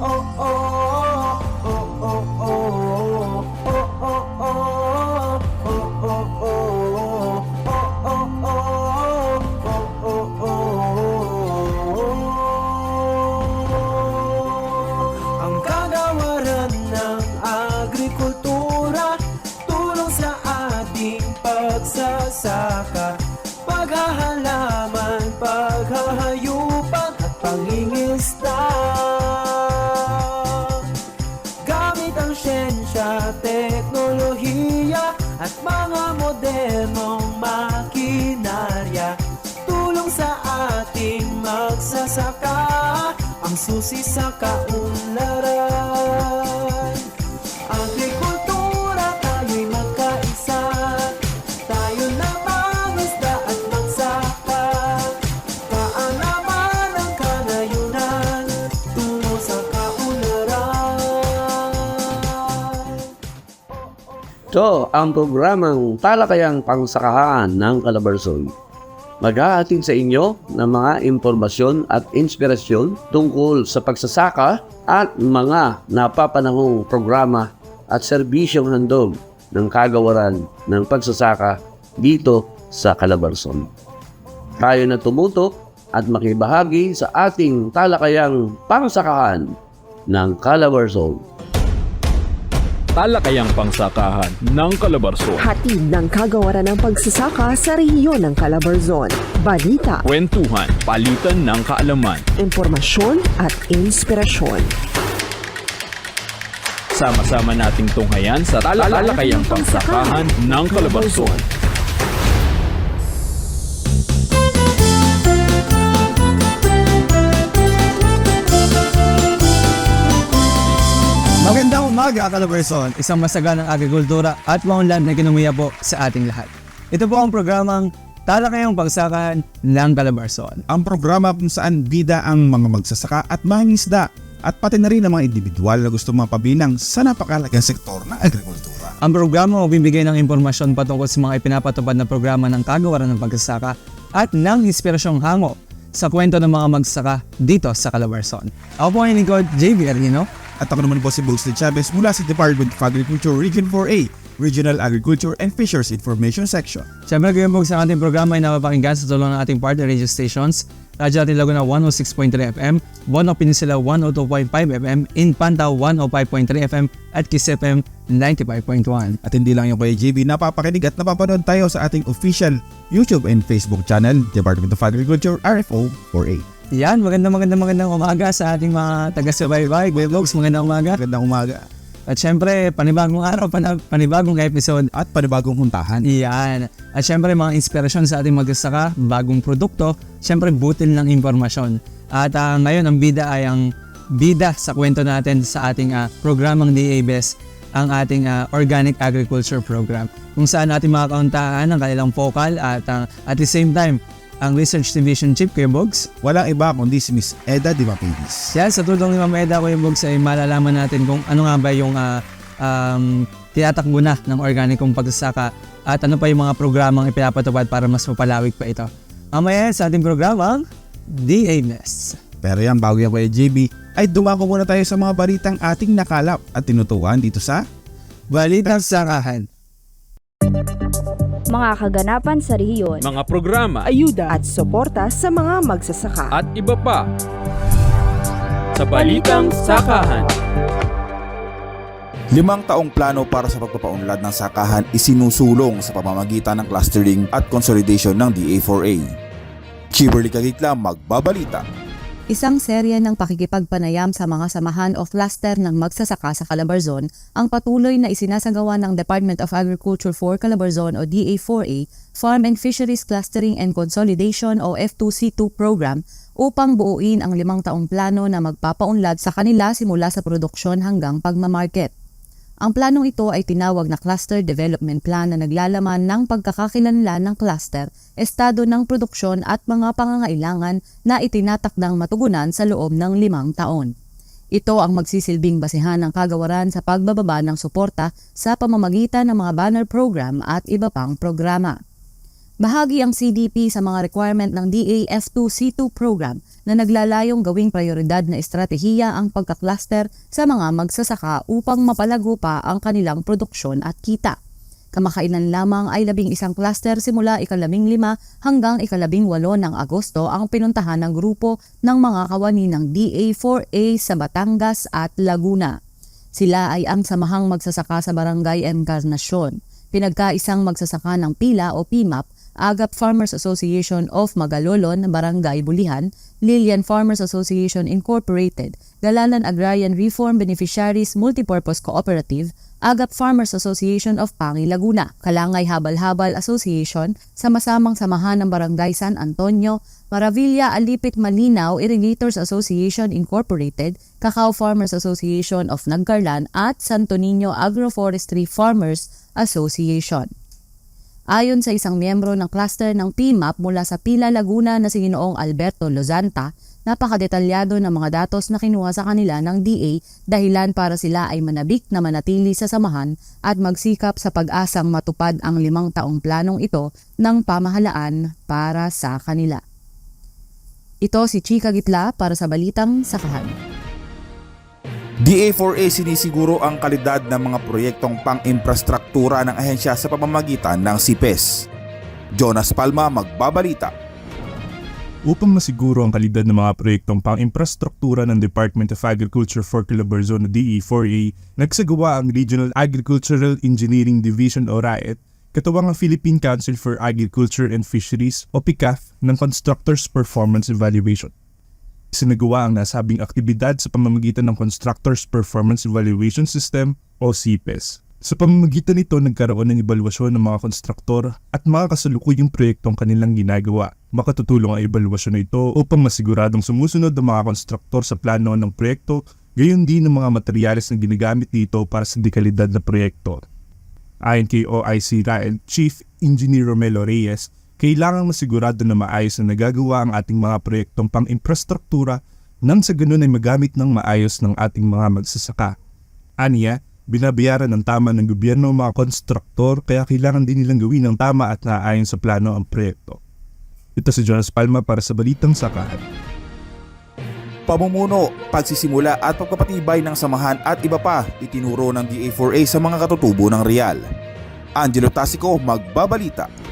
Ang kagawaran ng agrikultura, tulong sa ating pagsasaka, paghahalaman, paghahayupan at pangingisda. Gamit ang siyensya, teknolohiya at mga modernong makinarya, tulong sa ating magsasaka, ang susi sa kaunlaran. Agrikultura, tayo'y magkaisa, tayo na mangisda at magsaka, kaalaman ang kanayunan, tungo sa kaunlaran. Ito ang programang Talakayang Pangsakahan ng Calabarzon. Maghahatid sa inyo ng mga impormasyon at inspirasyon tungkol sa pagsasaka at mga napapanahong programa at serbisyong handog ng kagawaran ng pagsasaka dito sa Calabarzon. Tayo na tumutok at makibahagi sa ating talakayang pangsakahan ng Calabarzon. Talakayang Pangsakahan ng Calabarzon. Hatid ng kagawaran ng pagsasaka sa rehiyon ng Calabarzon. Balita, Kwentuhan, palitan ng kaalaman. impormasyon at inspirasyon. Sama-sama nating tunghayan sa Talakayang Pangsakahan ng Calabarzon. Magandang umaga, Calabarzon, isang masaganang agrikultura at maunlad na ekonomiya po sa ating lahat. Ito po ang programang Talakayang Pangsakahan ng Calabarzon. Ang programa kung saan bida ang mga magsasaka at mangingisda at pati na rin ang mga individual na gusto mapabilang sa napakalagang sektor ng agrikultura. Ang programa magbibigay ng impormasyon patungkol sa mga ipinapatupad na programa ng kagawaran ng pagsasaka at ng inspirasyong hango sa kwento ng mga magsasaka dito sa Calabarzon. Ako po ang lingkod, JB Arino. At ako naman po si Bosley Chavez mula sa Department of Agriculture Region 4A, Regional Agriculture and Fisheries Information Section. Siyempre kayo po sa ating programa ay napapakinggan sa tulong ng ating partner radio stations, Radyo Atin Laguna 106.3 FM, Bono Peninsula 102.5 FM, In Pantaw 105.3 FM, at Kiss FM 95.1. At hindi lang yung kay JB, napapakinig at napapanood tayo sa ating official YouTube and Facebook channel, Department of Agriculture RFO 4A. Yan, magandang umaga sa ating mga taga-subaybay, vlogs, magandang umaga. Magandang umaga. At syempre, panibagong araw, panibagong episode. At panibagong huntahan. Yan. At syempre, mga inspirasyon sa ating magsasaka, bagong produkto, syempre, butil ng impormasyon. At ngayon, ang bida ay ang bida sa kwento natin sa ating programang DA-BEST, ang ating Organic Agriculture Program, kung saan natin makakauntahan ang kanilang focal at the same time, ang Research Division Chief, Kuya Bogs. Walang iba kundi si Miss Eda Dimapelis. Yan, sa tulong ni Ma'am Eda, Kuya Bogs, ay malalaman natin kung ano nga ba yung tinatakbo na ng organikong pagsasaka at ano pa yung mga programang ipinapatupad para mas mapalawig pa ito. Mamaya sa ating programang DA-BEST. Pero yan, bago yan kay JB, ay dumako muna tayo sa mga balitang ating nakalap at tinutukan dito sa Balitang Sakahan. Mga kaganapan sa rehiyon, Mga programa Ayuda at suporta sa mga magsasaka. at iba pa sa Balitang Sakahan. 5 taong plano para sa pagpapaunlad ng sakahan isinusulong sa pamamagitan ng clustering at consolidation ng DA4A. Kimberly Kagitla magbabalita. Isang serye ng pakikipagpanayam sa mga samahan o cluster ng magsasaka sa Calabarzon ang patuloy na isinasagawa ng Department of Agriculture for Calabarzon o DA4A Farm and Fisheries Clustering and Consolidation o F2C2 program upang buuin ang 5 taong plano na magpapaunlad sa kanila simula sa produksyon hanggang pagmamarket. Ang planong ito ay tinawag na Cluster Development Plan na naglalaman ng pagkakakilanlan ng cluster, estado ng produksyon at mga pangangailangan na itinatakdang matugunan sa loob ng 5 taon. Ito ang magsisilbing basehan ng kagawaran sa pagbababa ng suporta sa pamamagitan ng mga banner program at iba pang programa. Bahagi ang CDP sa mga requirement ng DA-F2C2 program na naglalayong gawing prioridad na estratehiya ang pagka-cluster sa mga magsasaka upang mapalago pa ang kanilang produksyon at kita. Kamakailan lamang ay 11 cluster simula ika-15 hanggang ika-18 ng Agosto ang pinuntahan ng grupo ng mga kawani ng DA4A sa Batangas at Laguna. Sila ay ang Samahang Magsasaka sa Barangay Encarnacion, Pinagkaisang Magsasaka ng Pila o PMAP, Agap Farmers Association of Magalolon, Barangay Bulihan, Lilian Farmers Association Incorporated, Galanan Agrarian Reform Beneficiaries Multipurpose Cooperative, Agap Farmers Association of Pangi, Laguna, Kalangay Habal-Habal Association, Sama-samang Samahan ng Barangay San Antonio, Maravilla Alipit Malinaw Irrigators Association Incorporated, Cacao Farmers Association of Nagcarlan at Santo Niño Agroforestry Farmers Association. Ayon sa isang miyembro ng cluster ng PMAP mula sa Pila, Laguna na si Ginoong Alberto Lozanta, napakadetalyado ng mga datos na kinuha sa kanila ng DA dahilan para sila ay manabik na manatili sa samahan at magsikap sa pag-asang matupad ang 5 taong planong ito ng pamahalaan para sa kanila. Ito si Chika Gitla para sa Balitang Sakahan. DA4A sinisiguro ang kalidad ng mga proyektong pang-infrastruktura ng ahensya sa pamamagitan ng CPES. Jonas Palma magbabalita. Upang masiguro ang kalidad ng mga proyektong pang-infrastruktura ng Department of Agriculture for Calabarzon o DA4A, nagsagawa ang Regional Agricultural Engineering Division o RAET, katuwang ang Philippine Council for Agriculture and Fisheries o PICAF ng Constructors Performance Evaluation. Sinagawa ang nasabing aktibidad sa pamamagitan ng Constructors Performance Evaluation System o CPES. Sa pamamagitan nito, nagkaroon ng ebalwasyon ng mga konstruktor at mga kasalukuyang proyektong kanilang ginagawa. Makatutulong ang ebalwasyon na ito upang masiguradong sumusunod ang mga konstruktor sa plano ng proyekto, gayon din ng mga materyales na ginagamit dito para sa dekalidad na proyekto. Ayon kay OIC RAED Chief Engineer Romelo Reyes, kailangang masigurado na maayos na nagagawa ang ating mga proyektong pang-infrastruktura nang sa ganun ay magamit ng maayos ng ating mga magsasaka. Aniya, binabayaran ng tama ng gobyerno ang mga konstruktor kaya kailangan din nilang gawin ng tama at naayon sa plano ang proyekto. Ito si Jonas Palma para sa Balitang Sakahan. Pamumuno, pagsisimula at pagpapatibay ng samahan at iba pa itinuro ng DA4A sa mga katutubo ng Real. Angelo Tasico magbabalita.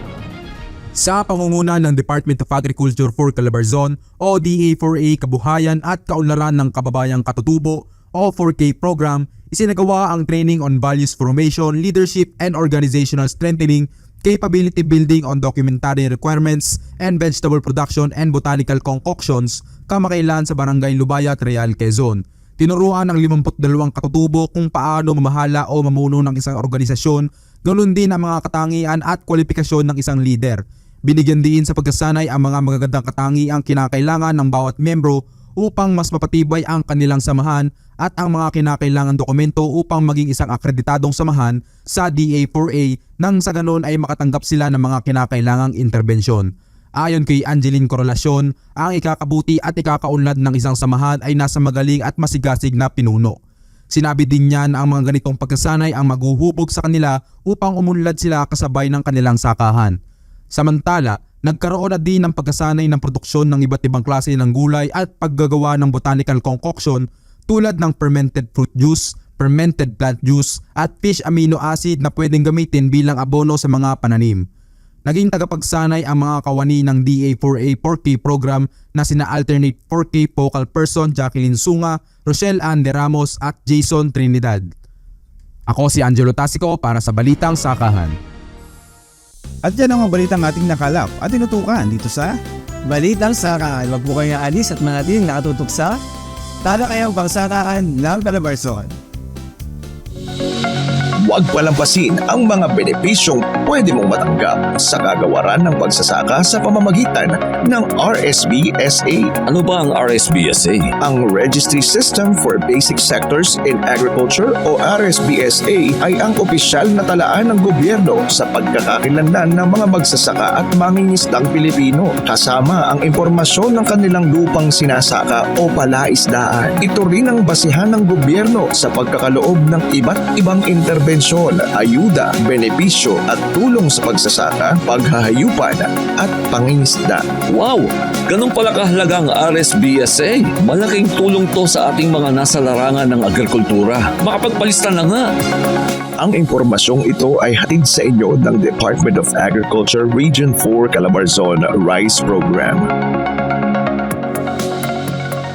Sa pangunguna ng Department of Agriculture for Calabarzon o DA4A Kabuhayan at Kaunlaran ng Kababayang Katutubo o 4K program, isinagawa ang training on values formation, leadership and organizational strengthening, capability building on documentary requirements and vegetable production and botanical concoctions kamakailan sa Barangay Lubayat, Real, Quezon. Tinuruan ang 52 katutubo kung paano mamahala o mamuno ng isang organisasyon, ganoon din ang mga katangian at kwalifikasyon ng isang leader. Binigyan din sa pagkasanay ang mga magagandang katangiang kinakailangan ng bawat membro upang mas mapatibay ang kanilang samahan at ang mga kinakailangan dokumento upang maging isang akreditadong samahan sa DA4A nang sa ganon ay makatanggap sila ng mga kinakailangang interbensyon. Ayon kay Angeline Correlacion, ang ikakabuti at ikakaunlad ng isang samahan ay nasa magaling at masigasig na pinuno. Sinabi din niya na ang mga ganitong pagkasanay ang maghuhubog sa kanila upang umunlad sila kasabay ng kanilang sakahan. Samantala, nagkaroon na din ng pagkasanay ng produksyon ng iba't ibang klase ng gulay at paggagawa ng botanical concoction tulad ng fermented fruit juice, fermented plant juice at fish amino acid na pwedeng gamitin bilang abono sa mga pananim. Naging tagapagsanay ang mga kawani ng DA4A 4K program na sina alternate 4K focal person Jacqueline Sunga, Rochelle Ann De Ramos at Jason Trinidad. Ako si Angelo Tasico para sa Balitang Sakahan. At yan ang mga balitang ating nakalap at tinutukan dito sa Balitang Sakahan. Huwag po kayong aalis at manatiling nakatutok sa Talakayang Pangsakahan ng Calabarzon. Huwag palampasin ang mga benepisyong pwede mong matanggap sa kagawaran ng pagsasaka sa pamamagitan ng RSBSA. Ano ba ang RSBSA? Ang Registry System for Basic Sectors in Agriculture o RSBSA ay ang opisyal na talaan ng gobyerno sa pagkakakilanlan ng mga magsasaka at mangingisdang Pilipino, kasama ang impormasyon ng kanilang lupang sinasaka o palaisdaan. Ito rin ang basihan ng gobyerno sa pagkakaloob ng iba't ibang intervensyon intervensyon, ayuda, benepisyo at tulong sa pagsasaka, paghahayupan at pangingisda. Wow! Ganun pala kahalaga ang RSBSA. Malaking tulong to sa ating mga nasa larangan ng agrikultura. Makapagpalista na nga. Ang impormasyong ito ay hatid sa inyo ng Department of Agriculture Region 4 Calabarzon Rice Program.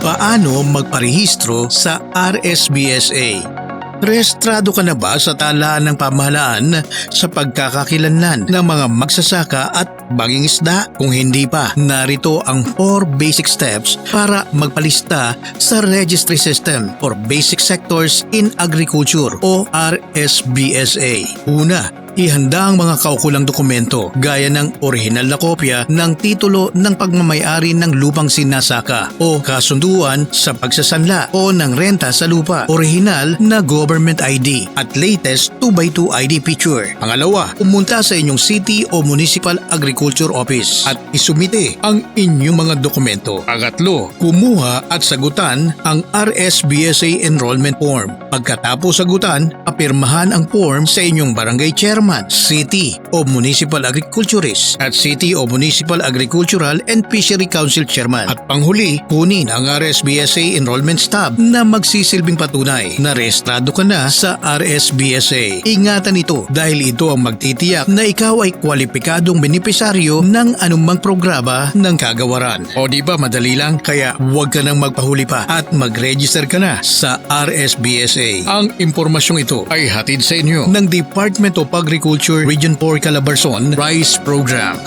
Paano magparehistro sa RSBSA? Rehistrado ka na ba sa talaan ng pamahalaan sa pagkakakilanlan ng mga magsasaka at mangingisda? Kung hindi pa, narito ang 4 basic steps para magpalista sa Registry System for Basic Sectors in Agriculture o RSBSA. Una, ihanda ang mga kaukulang dokumento gaya ng orihinal na kopya ng titulo ng pagmamayari ng lupang sinasaka o kasunduan sa pagsasanla o ng renta sa lupa, orihinal na government ID at latest 2x2 ID picture. Pangalawa, pumunta sa inyong city o municipal agriculture office at isumite ang inyong mga dokumento. Pangatlo, kumuha at sagutan ang RSBSA enrollment form. Pagkatapos sagutan, apirmahan ang form sa inyong barangay chairman, city o municipal agriculturist at city o municipal agricultural and fishery council chairman. At panghuli, kunin ang RSBSA enrollment stub na magsisilbing patunay na rehistrado ka na sa RSBSA. Ingatan ito dahil ito ang magtitiyak na ikaw ay kwalipikadong benepisaryo ng anumang programa ng kagawaran. O di ba madali lang? Kaya huwag ka nang magpahuli pa at mag-register ka na sa RSBSA. Ang impormasyong ito ay hatid sa inyo ng Department of Agriculture Region 4 Calabarzon Rice Program.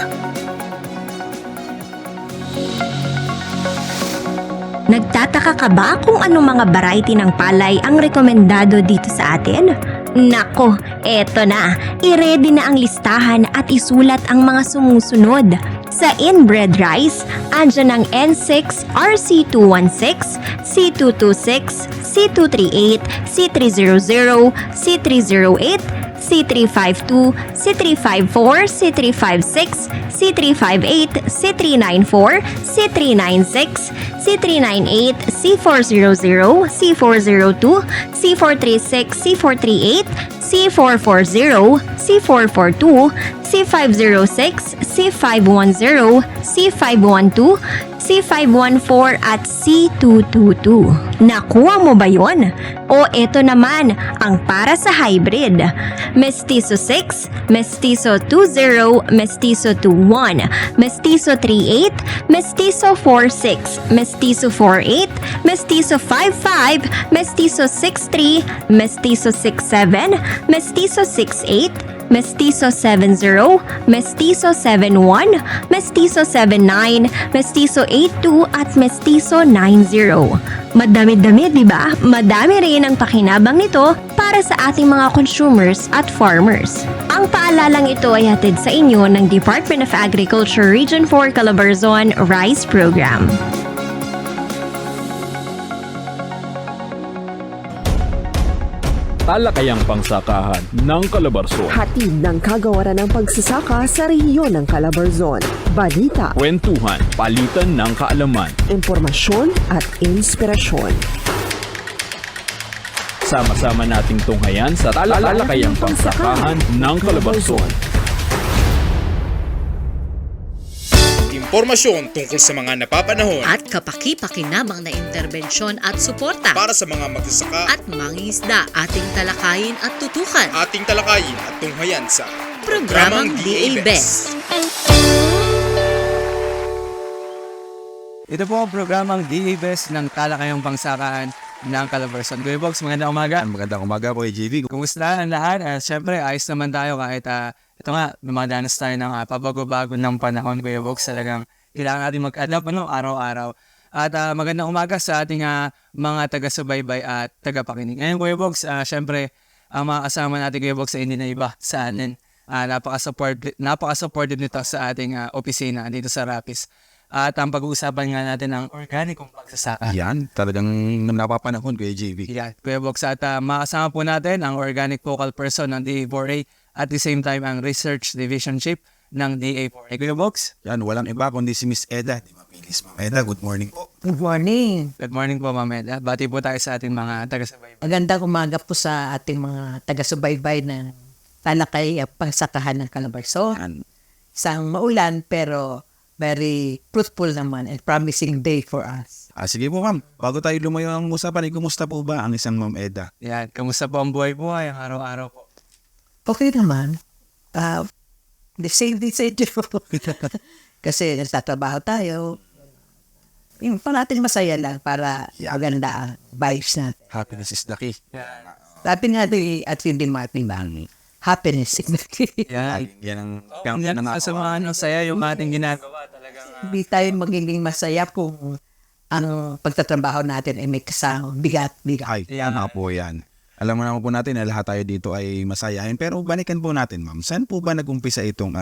Nagtataka ka ba kung anong mga variety ng palay ang rekomendado dito sa atin? Nako, eto na. I-ready na ang listahan at isulat ang mga sumusunod. Sa inbred rice, andyan ang N6, RC216, C226, C238, C300, C308, C352, C354, C356, C358, C394, C396, C398, C400, C402, C436, C438, C440, C442, C506, C510, C512, C514 at C222. Nakuha mo ba yon? O eto naman ang para sa hybrid. Mestizo 6, Mestizo 20, Mestizo 21, Mestizo 38, Mestizo 46, Mestizo 48, Mestizo 55, Mestizo 63, Mestizo 67, Mestizo 68, Mestizo 70, Mestizo 71, Mestizo 79, Mestizo 82 at Mestizo 90. Madami-dami, di ba? Madami rin ang pakinabang nito para sa ating mga consumers at farmers. Ang paalalang ito ay hatid sa inyo ng Department of Agriculture Region 4 Calabarzon Rice Program. Talakayang pangsakahan ng Calabarzon. Hatid ng kagawaran ng pagsasaka sa rehiyon ng Calabarzon. Balita, Kwentuhan, palitan ng kaalaman. impormasyon at inspirasyon. Sama-sama nating tunghayan sa talakayang pangsakahan ng Calabarzon. Impormasyon tungkol sa mga napapanahon at kapaki-pakinabang na interbensyon at suporta para sa mga magsasaka at mangingisda. Ating talakayin at tutukan. Ating talakayin at tunghayan sa Programang DA Best. Ito po ang programang DA Best ng talakayang pangsakaan ng Calabarzon. Kuya Bogs, magandang umaga. Magandang umaga po, JV. Kumusta ang lahat? Siyempre, ayos naman tayo kahit ito nga, lumadanas tayo ng pabago-bago ng panahon, Kuya Bogs. Talagang kailangan natin mag-adapt araw-araw. At magandang umaga sa ating mga taga-subaybay at taga-pakinig. Ngayon, Kuya Bogs, siyempre, ang mga kasama natin, Kuya Bogs, ay hindi na iba sa atin. Napaka-supportive nito sa ating opisina dito sa Rapis. At ang pag-uusapan nga natin ang organikong pagsasaka. Yan, talagang napapanahon, Kuya JV. Yeah, Kuya Bogs, at makasama po natin ang organic focal person ng DA4A at the same time ang Research Division Chief ng DA4A. Kuya Box? Yan, walang iba kundi si Miss Eda. Di mapilis, Ma'am Eda. Good morning po. Good morning. Good morning po, Ma'am Eda. Bati po tayo sa ating mga taga-subaybay. Magandang umaga po sa ating mga taga-subaybay ng talakay at pagsakahan ng Calabarzon. Isang maulan pero very fruitful naman and promising day for us. Sige po, Ma'am. Bago tayo lumayo ang usapan, kumusta po ba ang isang Ma'am Eda? Yan, kamusta po ang buhay-buhay, ang araw-araw po? Okay naman. The same. Kasi nagtatrabaho tayo. Yung natin masaya lang para maganda ang vibes natin. Happiness is the key. Sabi nga at hindi Martin Bang, happiness is the key. Yan. Yan Yan ang kasamahan ng saya yung ating ginagawa talagang. Hindi tayo magiging masaya kung ang pagtatrabaho natin ay may kasama bigat. Ay, tama po yan. Alam mo naman po natin na lahat tayo dito ay masayahin. Pero balikan po natin, Ma'am. Saan po ba nag-umpisa itong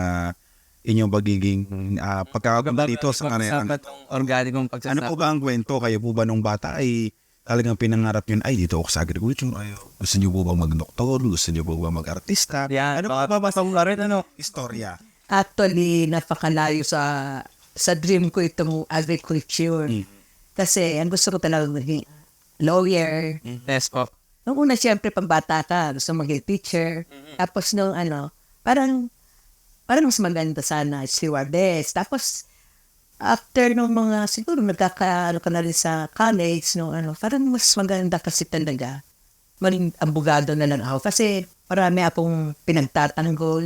inyong pagiging pagkakaganda dito sa kanila? Organikong pagsasaka. Ano po ba ang kwento? Kayo po ba nung bata ay talagang pinangarap yun, ay dito ako sa agriculture? Ay, gusto niyo po ba mag-doktor? Gusto niyo po ba mag-artista? Yan, Ano po ba mo rin, istorya? Actually, napakalayo sa dream ko itong agriculture. Kasi ang gusto ko talaga maging lawyer. Yes po. Nung una, siyempre, pambata ka, gusto maging teacher. Tapos nung parang mas maganda sana, stewardess. Tapos, after nung mga, siguro nagkakaano ka na rin sa college, parang mas maganda kasi talaga. Maging abogado na lang ako. Kasi marami akong pinagtatanggol.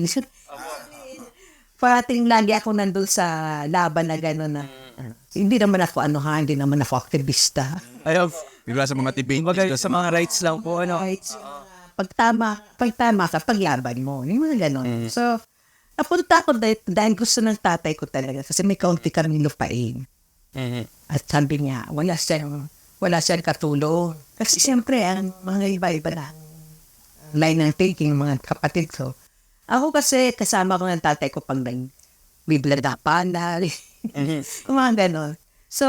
Parating lagi ako nandun sa laban na gano'n na hindi naman ako hindi naman ako aktivista. Ayaw. Bigla sa mga tibing. Sa mga rights lang po, Rights. Pagtama ka, paglaban mo. Yung mga gano'n. So, napunta ako dahil gusto ng tatay ko talaga kasi may kaunti kami lupain. At sabi niya, wala siyang katulong. Kasi siyempre, ang mga iba-iba na line ng thinking, mga kapatid ko. Ako kasi kasama ko ng tatay ko pag nag-bibladapan na mga gano'n. So,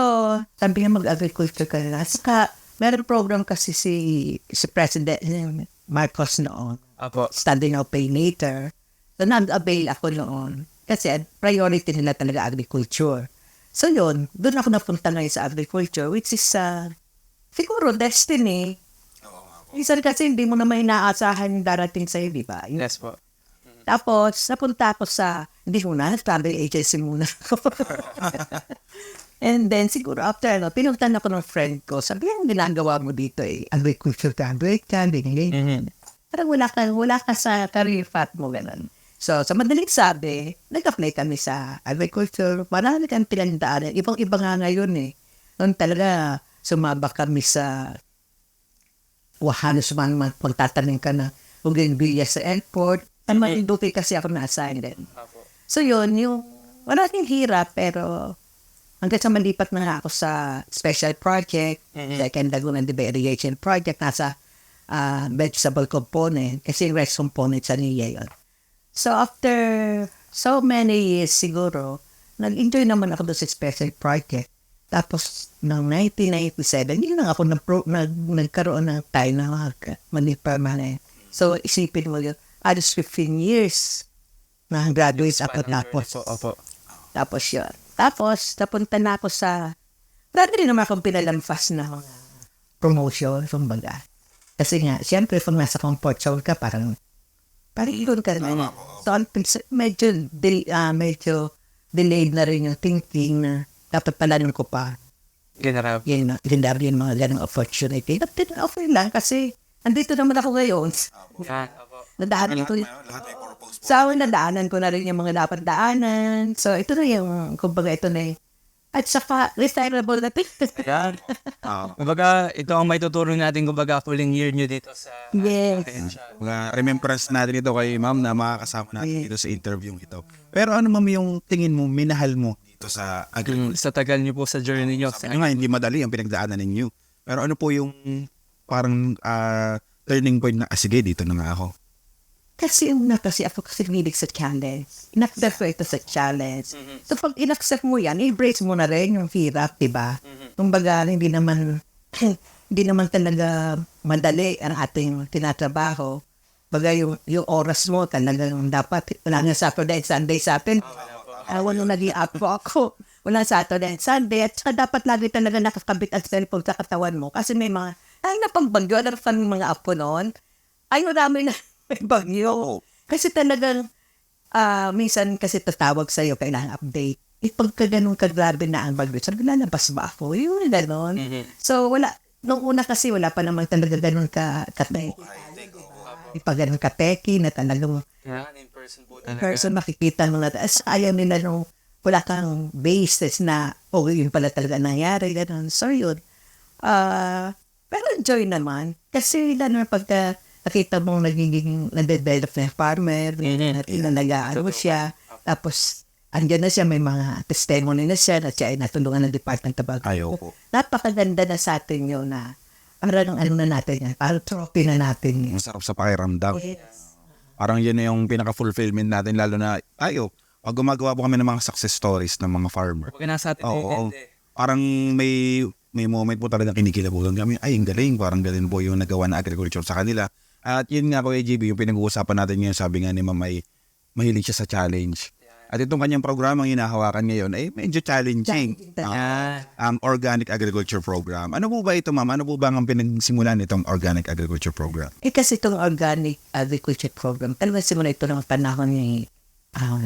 sabi niya mag-agriculture ka na. Saka, meron program kasi si President Marcos noon. Study now, pay later. So, nag-avail ako noon. Kasi priority nila talaga agriculture. So, yun. Doon ako napunta ngayon sa agriculture, which is siguro destiny. Minsan kasi hindi mo naman inaasahan yung darating sa'yo, di ba? Yes po. Tapos, napunta ako hindi muna, travel agency muna. And then, siguro after, pinuntan ako ng friend ko, sabi ang ginagawa mo dito agriculture graduate ka, parang wala ka sa career path mo, gano'n. So, sa madaling sabi, nag-apply kami sa agriculture, marami kang pinagdaanan. Ibang-iba nga ngayon Noon talaga, sumabak kami sa halos magtatanim ka na Bougainvillea sa airport. Marinduti kasi ako na-assign din. So, yun, yung maraming hirap, pero hanggang sa malipat na ako sa special project, like ang Laguna de Irrigation Project, nasa vegetable component, kasi rice component sa niya yun. So, after so many years siguro, nag-enjoy naman ako doon sa special project. Tapos, noong 1997, hindi lang ako nagkaroon ng time na mag-permanent. So, isipin mo yun, alos 15 years na graduate ako tapos. Tapos yun. Tapos, napunta na ako marami rin naman akong pinalampas na mga promotion, kumbaga. Kasi nga, siyempre, kung nasa comfort zone ka, parang ikon ka na. So, medyo delayed na rin yung thinking na dapat pala nun ko pa. Ginarap yung mga ganong opportunity. Okay lang kasi andito naman ako ngayon. Nadaanan ko nadaanan ko na rin yung mga dapat daanan. So, ito na yung, kumbaga, ito na at saka, retirable na ito. Yan. Kumbaga, ito ang may tuturo natin, kumbaga, fuling year nyo dito sa... Yes. Mga remembrance natin ito kay Ma'am na makakasama natin dito sa interview ito. Pero ano, Ma'am, yung tingin mo, minahal mo dito sa agriculture? Sa tagal nyo po sa journey nyo. Sabi nga, hindi madali ang pinagdaanan ninyo. Pero ano po yung parang turning point na, sige, dito na nga ako? Kasi ako kasi nilig sa challenge. In-accept ko ito sa challenge. So, pag in-accept mo yan, i-brace mo na rin yung hirap, diba? Kumbaga, hindi naman talaga madali ang ating tinatrabaho. Bagay yung oras mo talagang dapat, wala nga Saturday and Sunday sa atin. Wala naging apo ako. Wala Saturday and Sunday. At saka dapat lagi talaga nakakabit ang cellphone sa katawan mo. Kasi may mga, napambagyo. Alam kami mga apo noon. Ay, marami na may bagyo. Kasi talagang, minsan kasi tatawag sa'yo, kailangan update. Pagka ganun kagrabe na ang bagyo, sabi, lalabas ba ako? Yung gano'n. So, wala. Nung una kasi, wala pa naman talaga ganun kateki. Pag ganun kateki na talagang in person makikita mo na. Ayaw nila nung wala kang basis na, yun pala talaga nangyari. Ganun. So, yun. Pero enjoy naman. Kasi naman pagka nakita mong nagiging na-develop na farmer, nalagaan mo siya, tapos andyan na siya, may mga testimony na siya, na siya ay natulungan ng Department of Agriculture. Napakaganda na sa atin yun na parang na natin yan, parang trophy na natin yun. Masarap sa pakiramdam. Parang yun na yung pinaka-fulfillment natin, lalo na pag gumagawa po kami ng mga success stories ng mga farmer. Pag nasa atin. Parang may moment po talagang kinikilabutan kami. Ay, ang galing, parang galing po yung nagawa na agriculture sa kanila. At yun nga, Kuya JB, yung pinag-uusapan natin ngayon, sabi nga ni Ma'am, ay mahilig siya sa challenge. At itong kanyang programang hinahawakan ngayon ay medyo challenging. Organic Agriculture Program. Ano po ba ito, Ma'am? Ano po ba ang pinagsimulan nitong Organic Agriculture Program? Kasi itong Organic Agriculture Program, talagang simula ito ng panahon ni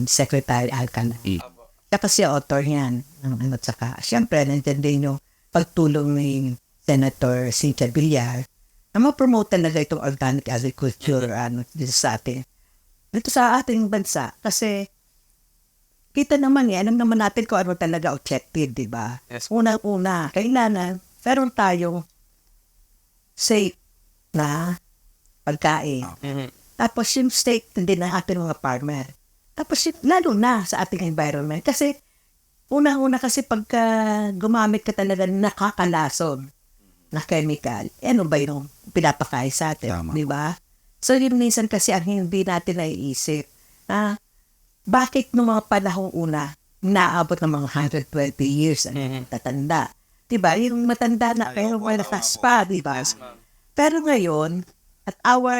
Secretary Alcala. Kaya kasi author yan. At saka, siyempre, nandiyan din yung pagtulong ni Senator Cynthia Villar na ma-promote talaga itong Organic Agriculture dito sa atin. Dito sa ating bansa. Kasi, kita naman alam naman natin kung ano talaga objective, di ba? Yes. Unang-una, kailangan meron tayong safe na pagkain. Tapos yung state din ng ating mga farmer. Tapos lalo na sa ating environment. Kasi unang-una kasi pagka gumamit ka talaga nakakalason na chemical, ano ba yung pinapakain sa atin? Di ba? So yun minsan kasi ang hindi natin naiisip na bakit nung mga panahong una, naabot ng mga 120 years ang tatanda. Diba? Yung matanda na, pero malakas pa, diba? Pero ngayon, at our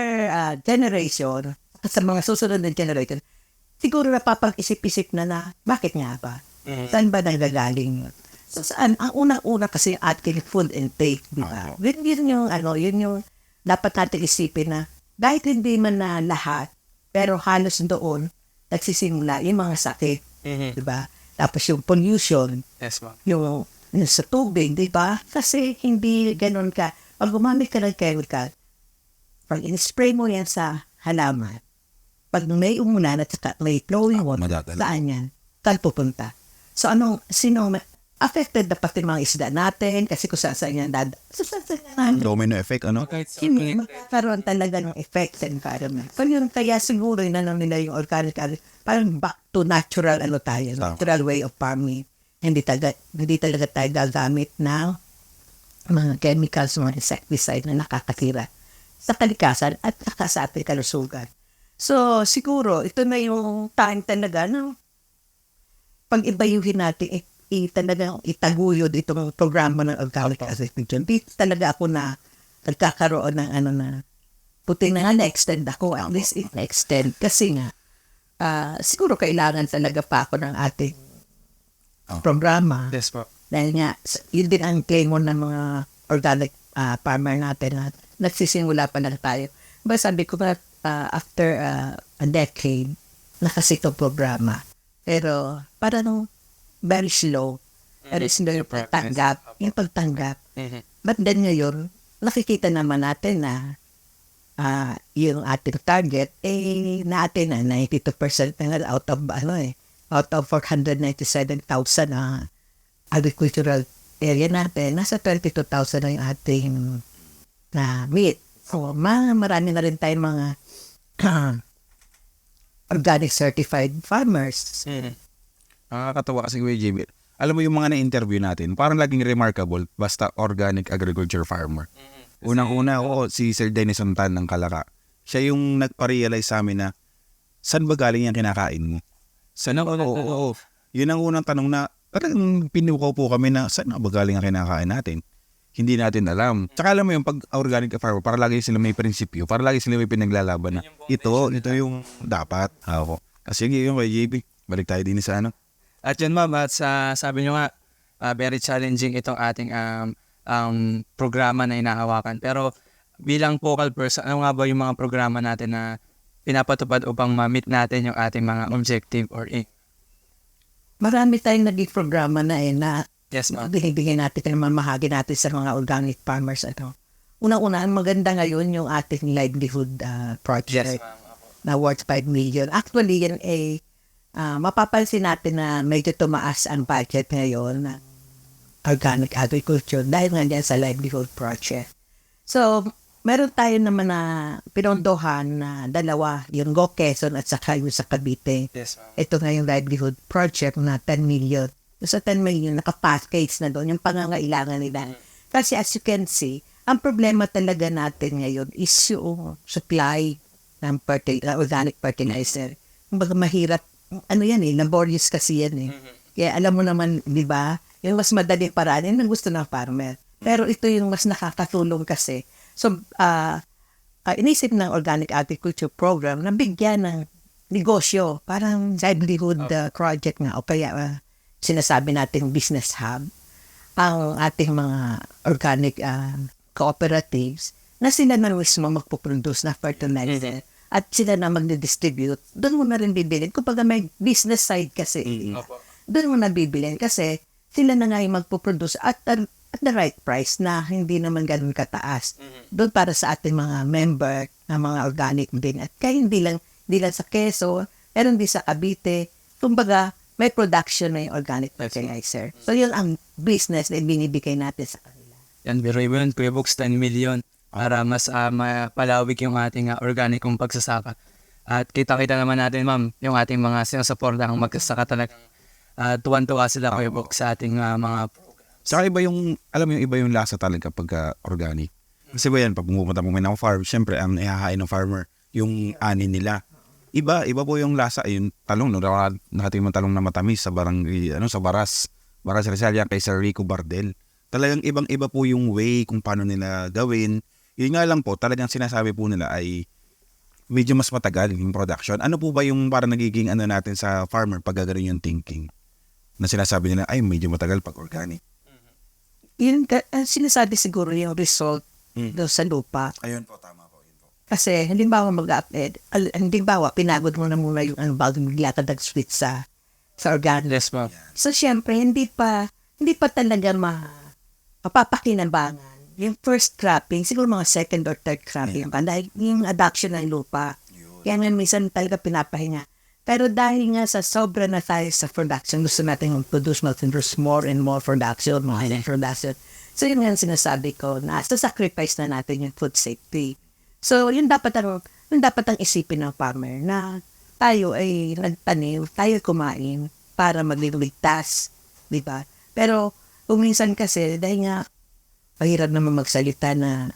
generation, sa mga susunod na generation, siguro napapag-isip-isip na bakit nga ba? Saan ba nanggagaling yun? So, saan? Ang unang-una kasi ating food intake, diba? Yun yung dapat natin isipin na, kahit hindi man na lahat, pero halos doon, nagsisimula yung mga sakit, di ba? Tapos yung pollution, yung sa tubig, di ba? Kasi hindi ganun ka. Pag gumamit ka ng chemical, pag in-spray mo yan sa halaman, pag may umulan at saka may flowing water, saan yan? Saan pupunta? So sino affected na pati mga isda natin kasi kung saan yan domino effect, ano? Magkakaroon talaga ng effect sa environment. Kaya siguro yun nila yung organic, parang back to natural natural way of farming. Hindi talaga tayo gagamit ng mga chemicals, mga insecticide na nakakatira sa kalikasan at sa ating kalusugan. So siguro ito na yung time talaga ng pag-ibayuhin natin talagang itaguyod itong programa ng Organic Agriculture. Di talaga ako na nagkakaroon ng puti na nga na-extend ako. At least na-extend. Kasi nga, siguro kailangan talaga pa ako ng ating programa. Yes po. Dahil nga, yun din ang claim mo ng mga organic farmer natin na nagsisimula pa lang tayo. But sabi ko nga, after a decade, nakasi itong programa. Pero, parang very slow. Very slow yung pagtanggap. But then ngayon, nakikita naman natin na yung ating target, natin na 92% na out of 497,000 na agricultural area natin, nasa 22,000 na yung ating na meat. So, marami na rin tayong mga organic certified farmers. Nakakatawa kasi Kuya JB. Alam mo yung mga na-interview natin, parang laging remarkable basta organic agriculture farmer. Unang-una, si Sir Denison Tan ng Kalaka. Siya yung nagpa-realize sa amin na saan ba galing yung kinakain mo? Yun ang unang tanong na talagang pinukaw po kami na saan ba galing ang kinakain natin? hindi natin alam. Tsaka alam mo yung pag organic farmer, para lagi sila may prinsipyo, para lagi sila may pinaglalaban na ito yung dapat. Ako. Kasi yung kay JB, balik tayo din sa ano. At yun ma'am, at sabi nyo nga, very challenging itong ating programa na inahawakan. Pero bilang focal person, ano nga ba yung mga programa natin na pinapatupad upang ma-meet natin yung ating mga objective or aim? Marami tayong naging programa na na yes, ma'am. Bigyan natin na mamahagi natin sa mga organic farmers. Unang-una, maganda ngayon yung ating livelihood project na worth 5 million. Actually, yan mapapansin natin na medyo tumaas ang budget ngayon ng organic agriculture dahil nga dyan sa livelihood project. So, meron tayo naman na pinondohan na dalawa, yung Go Quezon at saka yung sa Cavite. Yes, ma'am. Ito nga yung livelihood project na 10 million. Sa 10 million, naka-package na doon yung pangangailangan nila. Kasi as you can see, ang problema talaga natin ngayon is yung supply ng organic fertilizer. Kumbaga mahirap, laborious kasi yan Kaya alam mo naman, di ba, yung mas madaling paraan, yun ang gusto ng farmer. Pero ito yung mas nakakatulong kasi. So, inisip ng Organic Agriculture Program na bigyan ng negosyo, parang livelihood project nga, o kaya sinasabi natin business hub, ang ating mga organic cooperatives na sila na mismo magpuproduce na fertilizer at sila na magdidistribute. Doon mo na rin bibilin. Kapag may business side kasi, doon mo na bibilin kasi sila na nga yung magpuproduce at the right price na hindi naman ganun kataas. Doon para sa ating mga member na mga organic din. At kaya hindi lang sa Quezon, meron din sa Cavite. Kumbaga, may production na yung organic fertilizer. So, yun ang business na binibigay natin sa kanila. Yan, biro yun, Kuya Books, 10 million para mas mapalawig yung ating organikong pagsasaka. At kita-kita naman natin, ma'am, yung ating mga sinusuporta ng magsasaka talagang tuwan-tuwa sila, Kuya Books, sa ating mga Saka iba yung, alam mo yung iba yung lasa talaga pagka organic. Kasi ba yan, pag pumunta mo ng farm, syempre, ang ihahain ng farmer, yung ani nila. Iba po yung lasa, yung talong, nakating yung talong na matamis sa sa Baras Rizal yan kay Sir Rico Bardel. Talagang ibang-iba po yung way kung paano nila gawin. Yun nga lang po, talagang sinasabi po nila ay medyo mas matagal yung production. Ano po ba yung parang nagiging natin sa farmer pag gagawin yung thinking? Na sinasabi nila, ay medyo matagal pag organic. Yun, sinasabi siguro yung result doon sa lupa. Ayun po, tama po. Kasi, halimbawa, pinagod mo na muna yung bago maglakad ng switch sa organic. Yes, ma'am. So, syempre, hindi pa talaga mapapakinabangan. Yung first cropping, siguro mga second or third cropping pa, dahil yung adoption ng lupa. Kaya nga minsan talaga pinapahinga. Pero dahil nga sa sobra na tayo sa production, gusto natin mag-produce more and more production, So, yun nga sinasabi ko, na sacrifice na natin yung food safety. So, yun dapat ang isipin ng farmer na tayo ay nagtanim, tayo kumain para magliligtas, di ba? Pero, kung minsan kasi, dahil nga, mahirap naman magsalita na,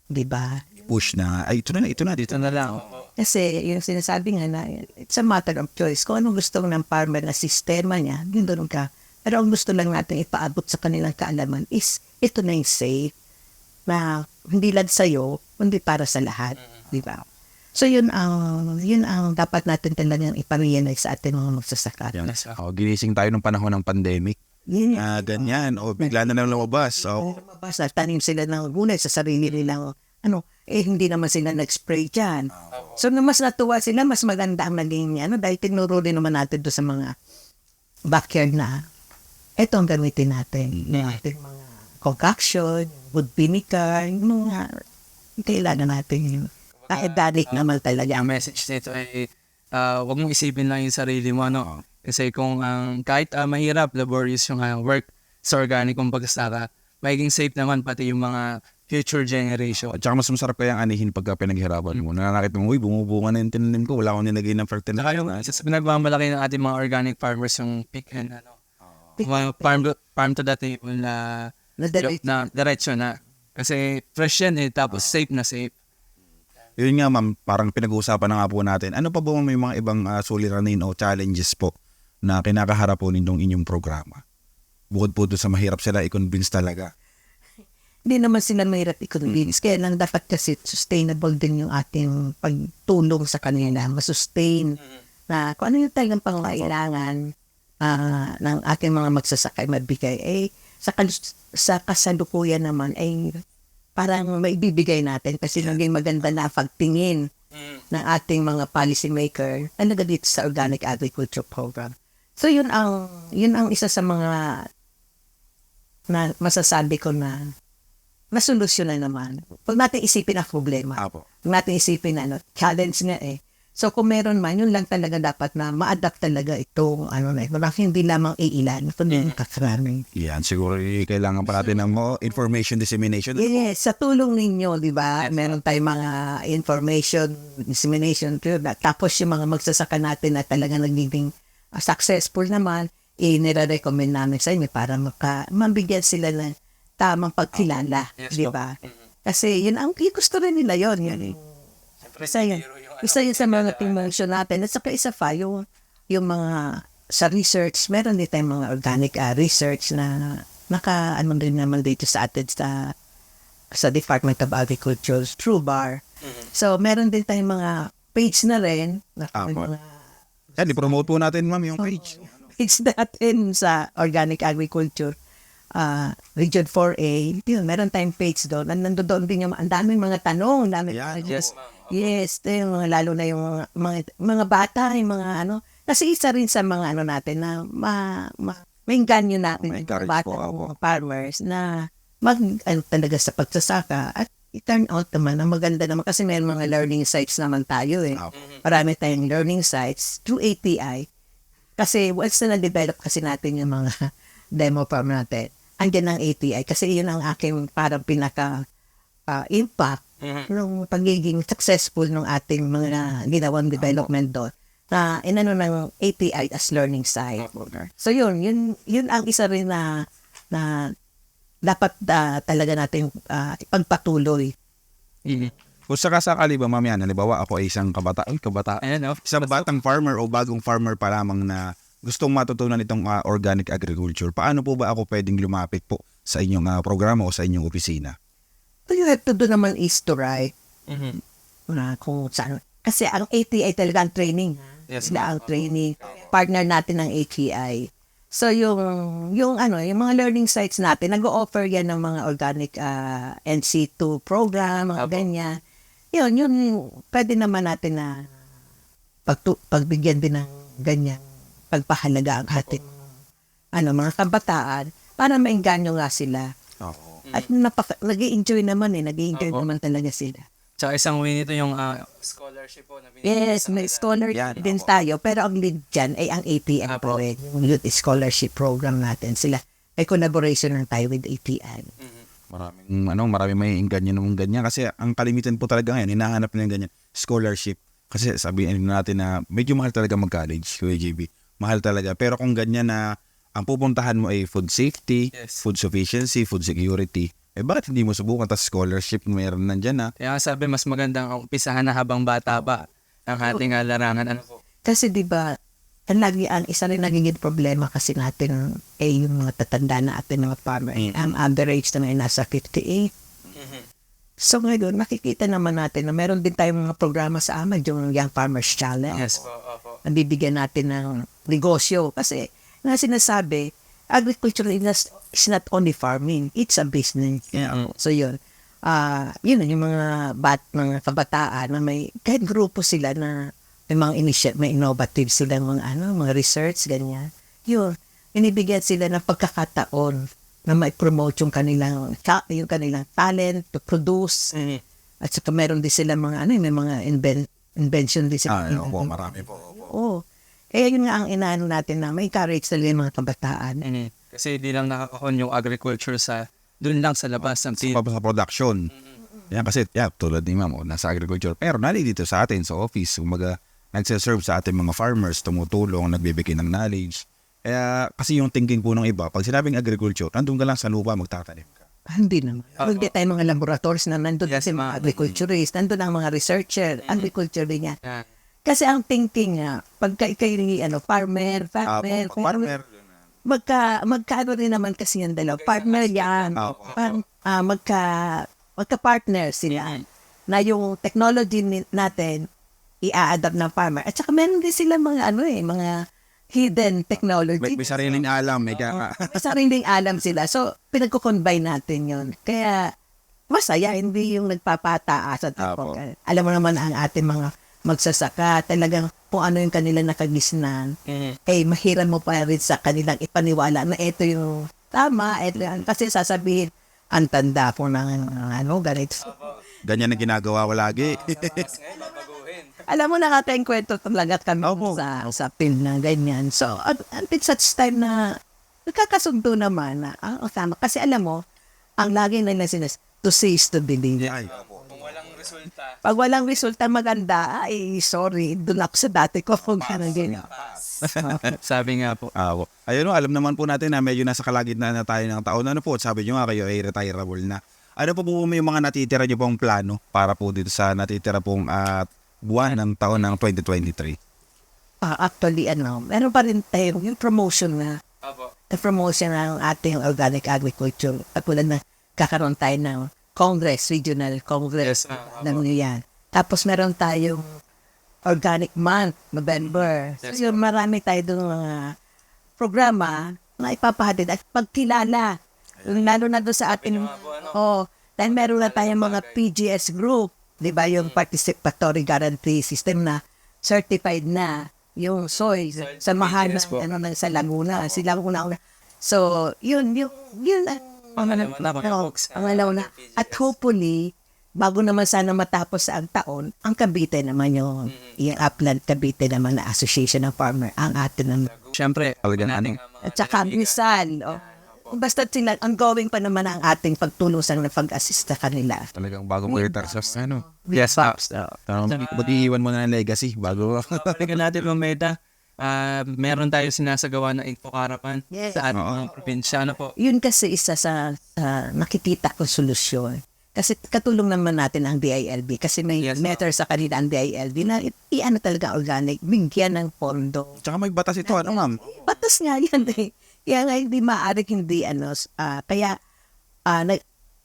di ba? Push na, ay ito na lang. Kasi yung sinasabi nga na it's a matter of choice. Kung anong gusto ng farmer na sistema niya, yun doon ka. Pero ang gusto lang natin ipaabot sa kanilang kaalaman is ito na yung safe na hindi lang sa'yo, kundi para sa lahat. Di ba? So yun ang dapat natin talagang iparealize sa ating mga magsasaka. Ginising tayo nung panahon ng pandemic. Ganyan. Bigla na lang lumabas. Lumabas na tanim sila ng gulay sa sarili nilang hindi naman sila nag-spray dyan. So, mas natuwa sila, mas maganda ang naging dahil tinuro din naman natin doon sa mga backyard na ito ang gamitin natin. Yung ating mga concoction, wood vinegar, yung mga kailangan natin yun. Organic naman talaga. Ang message nito ay huwag mong isipin lang yung sarili mo, Kasi kung kahit mahirap, laborious yung work sa organikong pagsasaka, magiging safe naman pati yung mga future generation. At saka mas masarap kayang anihin pagka pinaghirapan mo. Nakakita mo, bumubunga na yung tinanim ko, wala akong nilagay ng fertilizer. Saka yung pinagmamalaki ng ating mga organic farmers, yung pick and farm to the table na diretso na. Kasi fresh yan tapos safe na safe. Yun nga ma'am, parang pinag-uusapan na nga po natin. Ano pa ba may mga ibang suliranin o challenges po na kinakaharap po nitong inyong programa? Bukod po doon sa mahirap sila i-convince talaga. hindi naman sila mahirap i-convince. Kaya lang dapat kasi sustainable din yung ating pagtulong sa kanila, masustain na kung ano yung talagang pangailangan ng ating mga magsasaka ay mabigay. Sa kasalukuyan naman ay parang maibibigay natin kasi naging maganda na pagtingin ng ating mga policy maker talaga dito sa Organic Agriculture Program. So yun ang isa sa mga na masasabi ko na masolusyon na naman. Huwag natin isipin ang problema. Huwag natin isipin na challenge nga eh. So kung meron man, yun lang talaga dapat na ma-adapt talaga itong hindi lamang iilan. Ito na yung kakarami. Yan, siguro kailangan pa natin ng information dissemination. Yes, sa tulong ninyo, di ba? Meron tayong mga information dissemination. Tapos yung mga magsasaka natin na talaga nagiging successful naman, nire-recommend namin sa inyo para mabigyan sila ng tamang pagkilala, di ba? Kasi yun ang gusto rin nila yun. Isa yun sa mga pinmention natin. At saka isa pa, yung mga sa research, meron din tayong mga organic research na rin naman dito sa atin sa Department of Agriculture, TrueBar. So, meron din tayong mga page na rin. Yan, i-promote po natin, ma'am, yung page. Page natin sa Organic Agriculture Region 4A. Yun, meron tayong page doon. Nandoon din yung ang daming mga tanong. Yes, lalo na yung mga bata, yung mga kasi isa rin sa mga natin na maingganyo natin yung bata, mga farmers na talaga sa pagsasaka at i-turn out naman na maganda naman kasi may mga learning sites naman tayo eh. Marami tayong learning sites through API. Kasi once na na-develop kasi natin yung mga demo farm natin, andyan ang API kasi yun ang aking parang pinaka-impact ng pagiging successful ng ating mga ginawang development doon na inano ng API as learning site. So yun ang isa rin na dapat talaga natin ipagpatuloy. Kung sakasakali ba, ma'am, yan, halimbawa ako ay isang isang batang farmer o bagong farmer pa lamang na gustong matutunan itong organic agriculture, paano po ba ako pwedeng lumapit po sa inyong programa o sa inyong opisina? What you have to do naman is to write. Kung saan. Kasi ang ATI talaga ang training. Sila ang training. Partner natin ng ATI. So yung mga learning sites natin, nag-o-offer yan ng mga organic NC2 program, mga ganyan. Yun, pwede naman natin na pagbigyan din ng ganyang pagpahalaga ang ating mga kabataan para maingganyo nga sila. At nag-i-enjoy naman nag-i-enjoy naman talaga sila. Tsaka isang way nito yung scholarship po. Yes, may scholarship din tayo. Pero ang lead dyan ay ang API po rin. Yung youth scholarship program natin. Sila, may collaboration lang tayo with API. Maraming may ganyan naman ganyan. Kasi ang kalimitan po talaga ngayon, hinahanap na yung ganyan, scholarship. Kasi sabihin natin na medyo mahal talaga mag-college, Kuya JB. Mahal talaga. Pero kung ganyan na ang pupuntahan mo ay food safety, food sufficiency, food security, bakit hindi mo subukan? Tas scholarship meron nandyan na. Kaya sabi, mas magandang umpisahan na habang bata pa ang ating larangan. Kasi diba, ang isa rin nagiging problema kasi natin yung mga tatanda na atin mga farmer. Ang average na nasa 58. So ngayon, makikita naman natin na meron din tayong mga programa sa AMAG, yung Young Farmers Challenge. Yes po. Nabibigyan natin ng negosyo. Kasi nga sinasabi, agriculture is not only farming, it's a business. So yun. Yun yung mga kabataan na kahit grupo sila na may mga may innovative sila mga research, ganyan. Yun, inibigyan sila ng pagkakataon na ma-promote yung kanilang talent to produce. At saka meron din sila mga may mga invention din sila. Marami po. Kaya yun nga ang inaano natin na may encourage talaga yung mga kabataan. Kasi di lang nakakahon yung agriculture doon lang sa labas ng sa production. Yan kasi, tulad ni ma'am, nasa agriculture. Pero dito sa atin, sa office, umaga, nagsiserve sa ating mga farmers, tumutulong, nagbibigay ng knowledge. Kaya, kasi yung thinking po ng iba, pag sinabing agriculture, nandun ka lang sa lupa, magtatanim ka. Hindi naman. Hindi tayo mga laboratories na nandun kasi mga agriculturists, nandun ang mga researcher, agriculture din yan. Kasi ang thinking nga, pagka ikaw farmer, magkaano rin naman kasi yung dalaw. Farmer yan. magka-partner sila na yung technology natin i-adapt ng farmer. At saka meron din sila mga mga hidden technology. May sariling alam. May May sariling alam sila. So, pinagko-combine natin yun. Kaya, masaya, hindi yung nagpapataas at alam mo naman ang ating mga magsasaka, talagang kung ano yung kanilang nakagisnan, mahiran mo pa rin sa kanilang ipaniwala na ito yung tama, ito yan. Kasi sasabihin, ang tanda po ng ganito. Ganyan ang ginagawa ko lagi. Alam mo, nakakaingkwento talaga kami sa film na ganyan. So, until such time na nagkakasundo naman na, tama. Kasi alam mo, ang lagi na sinas, to see is to believe. Pag walang resulta maganda, sorry, doon ako sa dati ko kung ganyan. Sabi nga po. Ayun, alam naman po natin na medyo nasa kalagitnaan na tayo ng taon. Ano po, sabi nyo nga kayo ay retireable na. Ano po yung mga natitira nyo pong plano para po dito sa natitira pong buwan ng taon ng 2023? Actually, meron pa rin tayo yung promotion na. The promotion ng ating organic agriculture. At wala na kakaroon tayo ng Regional Congress ng yan. Tapos meron tayong Organic Month, November. So marami tayo doon mga programa na ipapahatid at pagkilala. Lalo na doon sa ating, dahil meron na tayong mga PGS group, di ba, yung Participatory Guarantee System na certified na yung soy sa mahal sa Laguna. So, yun ang na. At hopefully, bago naman sana matapos ang taon, ang Cavite naman yung Upland Cavite naman na Association of Farmer, ang atin ng Siyempre, at saka Rizal. Basta sila, ongoing pa naman ang ating pagtulong sa pag-assist sa kanila. Talagang bagong career sa Yes, Mag-iiwan mo na ng legacy bago. Tingnan natin mga meta. Meron tayo sinasagawa ng Infocaravan sa ating mga probinsya. Ano po? Yun kasi isa sa nakikita kong solusyon. Kasi katulong naman natin ang DILB kasi may matter sa kanila ang DILB na talaga organic, bigyan ng pondo. Tsaka may batas ito, ma'am? Batas nga yan Kaya nga hindi maaaring hindi kaya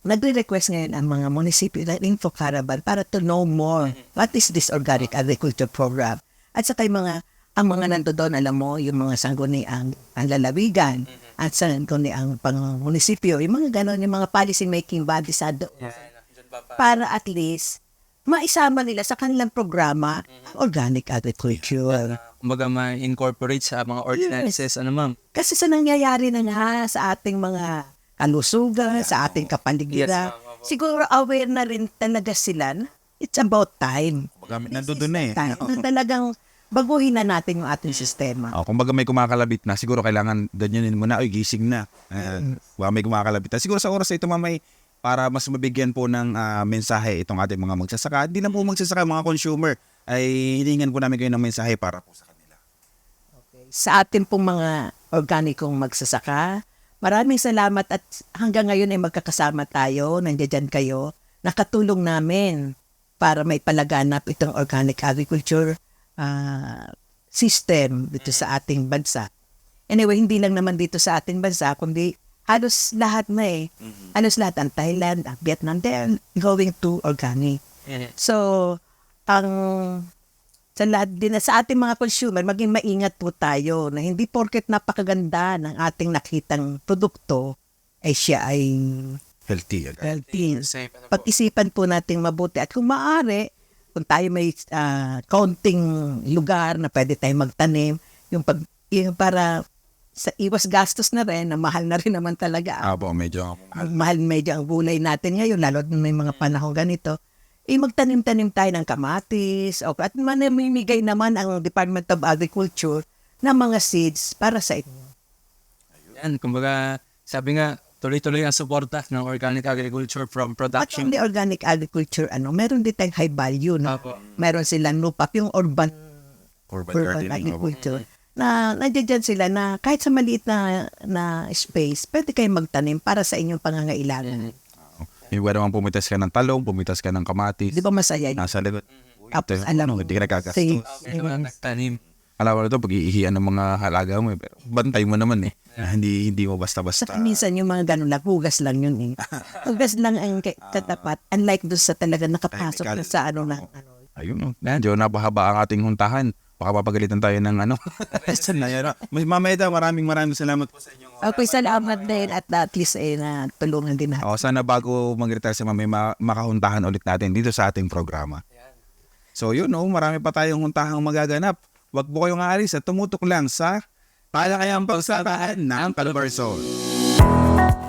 nagre-request ngayon ang mga munisipyo ng Infocaravan para to know more what is this organic agriculture program. At saka ang mga nandoon, alam mo, yung mga sangguniang ang lalawigan at sangguniang pang-munisipyo, yung mga ganon, yung mga policy making bodies para at least maisama nila sa kanilang programa organic agriculture. Kumbaga ma-incorporate sa mga ordinances, ma'am? Kasi sa nangyayari na nga sa ating mga kalusugan, sa ating kapaligiran, siguro aware na rin talaga sila na it's about time. Nandun na Na talagang baguhin na natin yung ating sistema. Kumbaga may kumakalabit na, siguro kailangan ganyanin mo na, gising na. May kumakalabit na. Siguro sa oras na ito, mamay, para mas mabigyan po ng mensahe itong ating mga magsasaka. Hindi lang po magsasaka, mga consumer, ay hiningan po namin kayo ng mensahe para po sa kanila. Sa ating pong mga organikong magsasaka, maraming salamat at hanggang ngayon ay magkakasama tayo, nandiyan kayo, nakatulong namin para may palaganap itong organic agriculture system dito sa ating bansa. Anyway, hindi lang naman dito sa ating bansa, kundi halos lahat na halos lahat ang Thailand, ang Vietnam, they're going to organic. So, sa lahat din sa ating mga consumer, maging maingat po tayo na hindi porket napakaganda ng ating nakitang produkto, ay siya ay healthy. Pag-isipan po natin mabuti. At kung maaari, kung tayo may kaunting lugar na pwede tayong magtanim, yung para sa iwas gastos na rin, na mahal na rin naman talaga. Medyo mahal ang gulay natin ngayon, lalo na may mga panahon ganito. Magtanim-tanim tayo ng kamatis, at mamimigay naman ang Department of Agriculture ng mga seeds para sa inyo. Yan, kumbaga, sabi nga, tuloy-tuloy ang suporta ng organic agriculture from production. At hindi organic agriculture, meron din tayong high value. Meron silang lupa, yung urban agriculture. Na nandiyan sila na kahit sa maliit na space, pwede kayong magtanim para sa inyong pangangailangan. Pwede naman pumitas ka ng talong, pumitas ka ng kamatis. Di ba masaya yun? Nasa likod. Tapos alam mo, hindi ka nagagastos. Nagtanim. alam mo ito, pag-iihian ng mga halaga mo, pero bantay mo naman hindi mo basta-basta. Saka minsan yung mga ganun lang, hugas lang yun Hugas lang ang katapat, unlike doon sa talaga nakapasok na sa Ayun, medyo napahaba ang ating huntahan. Baka papagalitan tayo ng Mamaya daw, maraming salamat po sa inyo. Okay, salamat din at least natulungan din natin. Sana bago mag-retire si Ma'am, makahuntahan ulit natin dito sa ating programa. So yun, marami pa tayong huntahang magaganap. Huwag po kayong aalis at tumutok lang sa Talakayang Pagsakahan ng Calabarzon.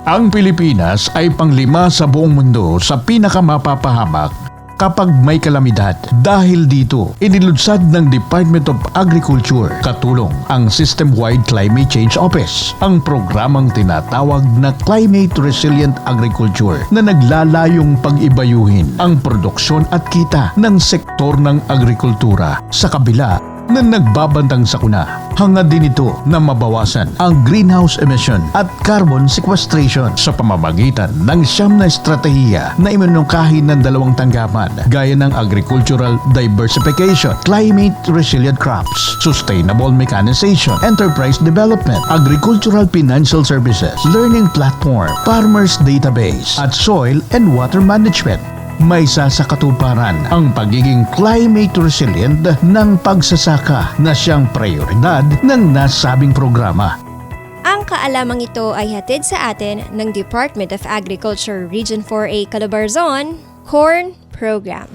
Ang Pilipinas ay pang-5 sa buong mundo sa pinakamapapahamak kapag may kalamidad. Dahil dito, inilunsad ng Department of Agriculture katulong ang System-Wide Climate Change Office, ang programang tinatawag na Climate Resilient Agriculture na naglalayong pag-ibayuhin ang produksyon at kita ng sektor ng agrikultura sa kabila na nagbabantang sakuna. Hangad din ito na mabawasan ang greenhouse emission at carbon sequestration sa pamamagitan ng 9 na estratehiya na iminungkahi ng 2 tanggapan gaya ng agricultural diversification, climate resilient crops, sustainable mechanization, enterprise development, agricultural financial services, learning platform, farmers database, at soil and water management. May sasakatuparan ang pagiging climate resilient ng pagsasaka na siyang prioridad ng nasabing programa. Ang kaalamang ito ay hatid sa atin ng Department of Agriculture Region 4A Calabarzon Corn Program.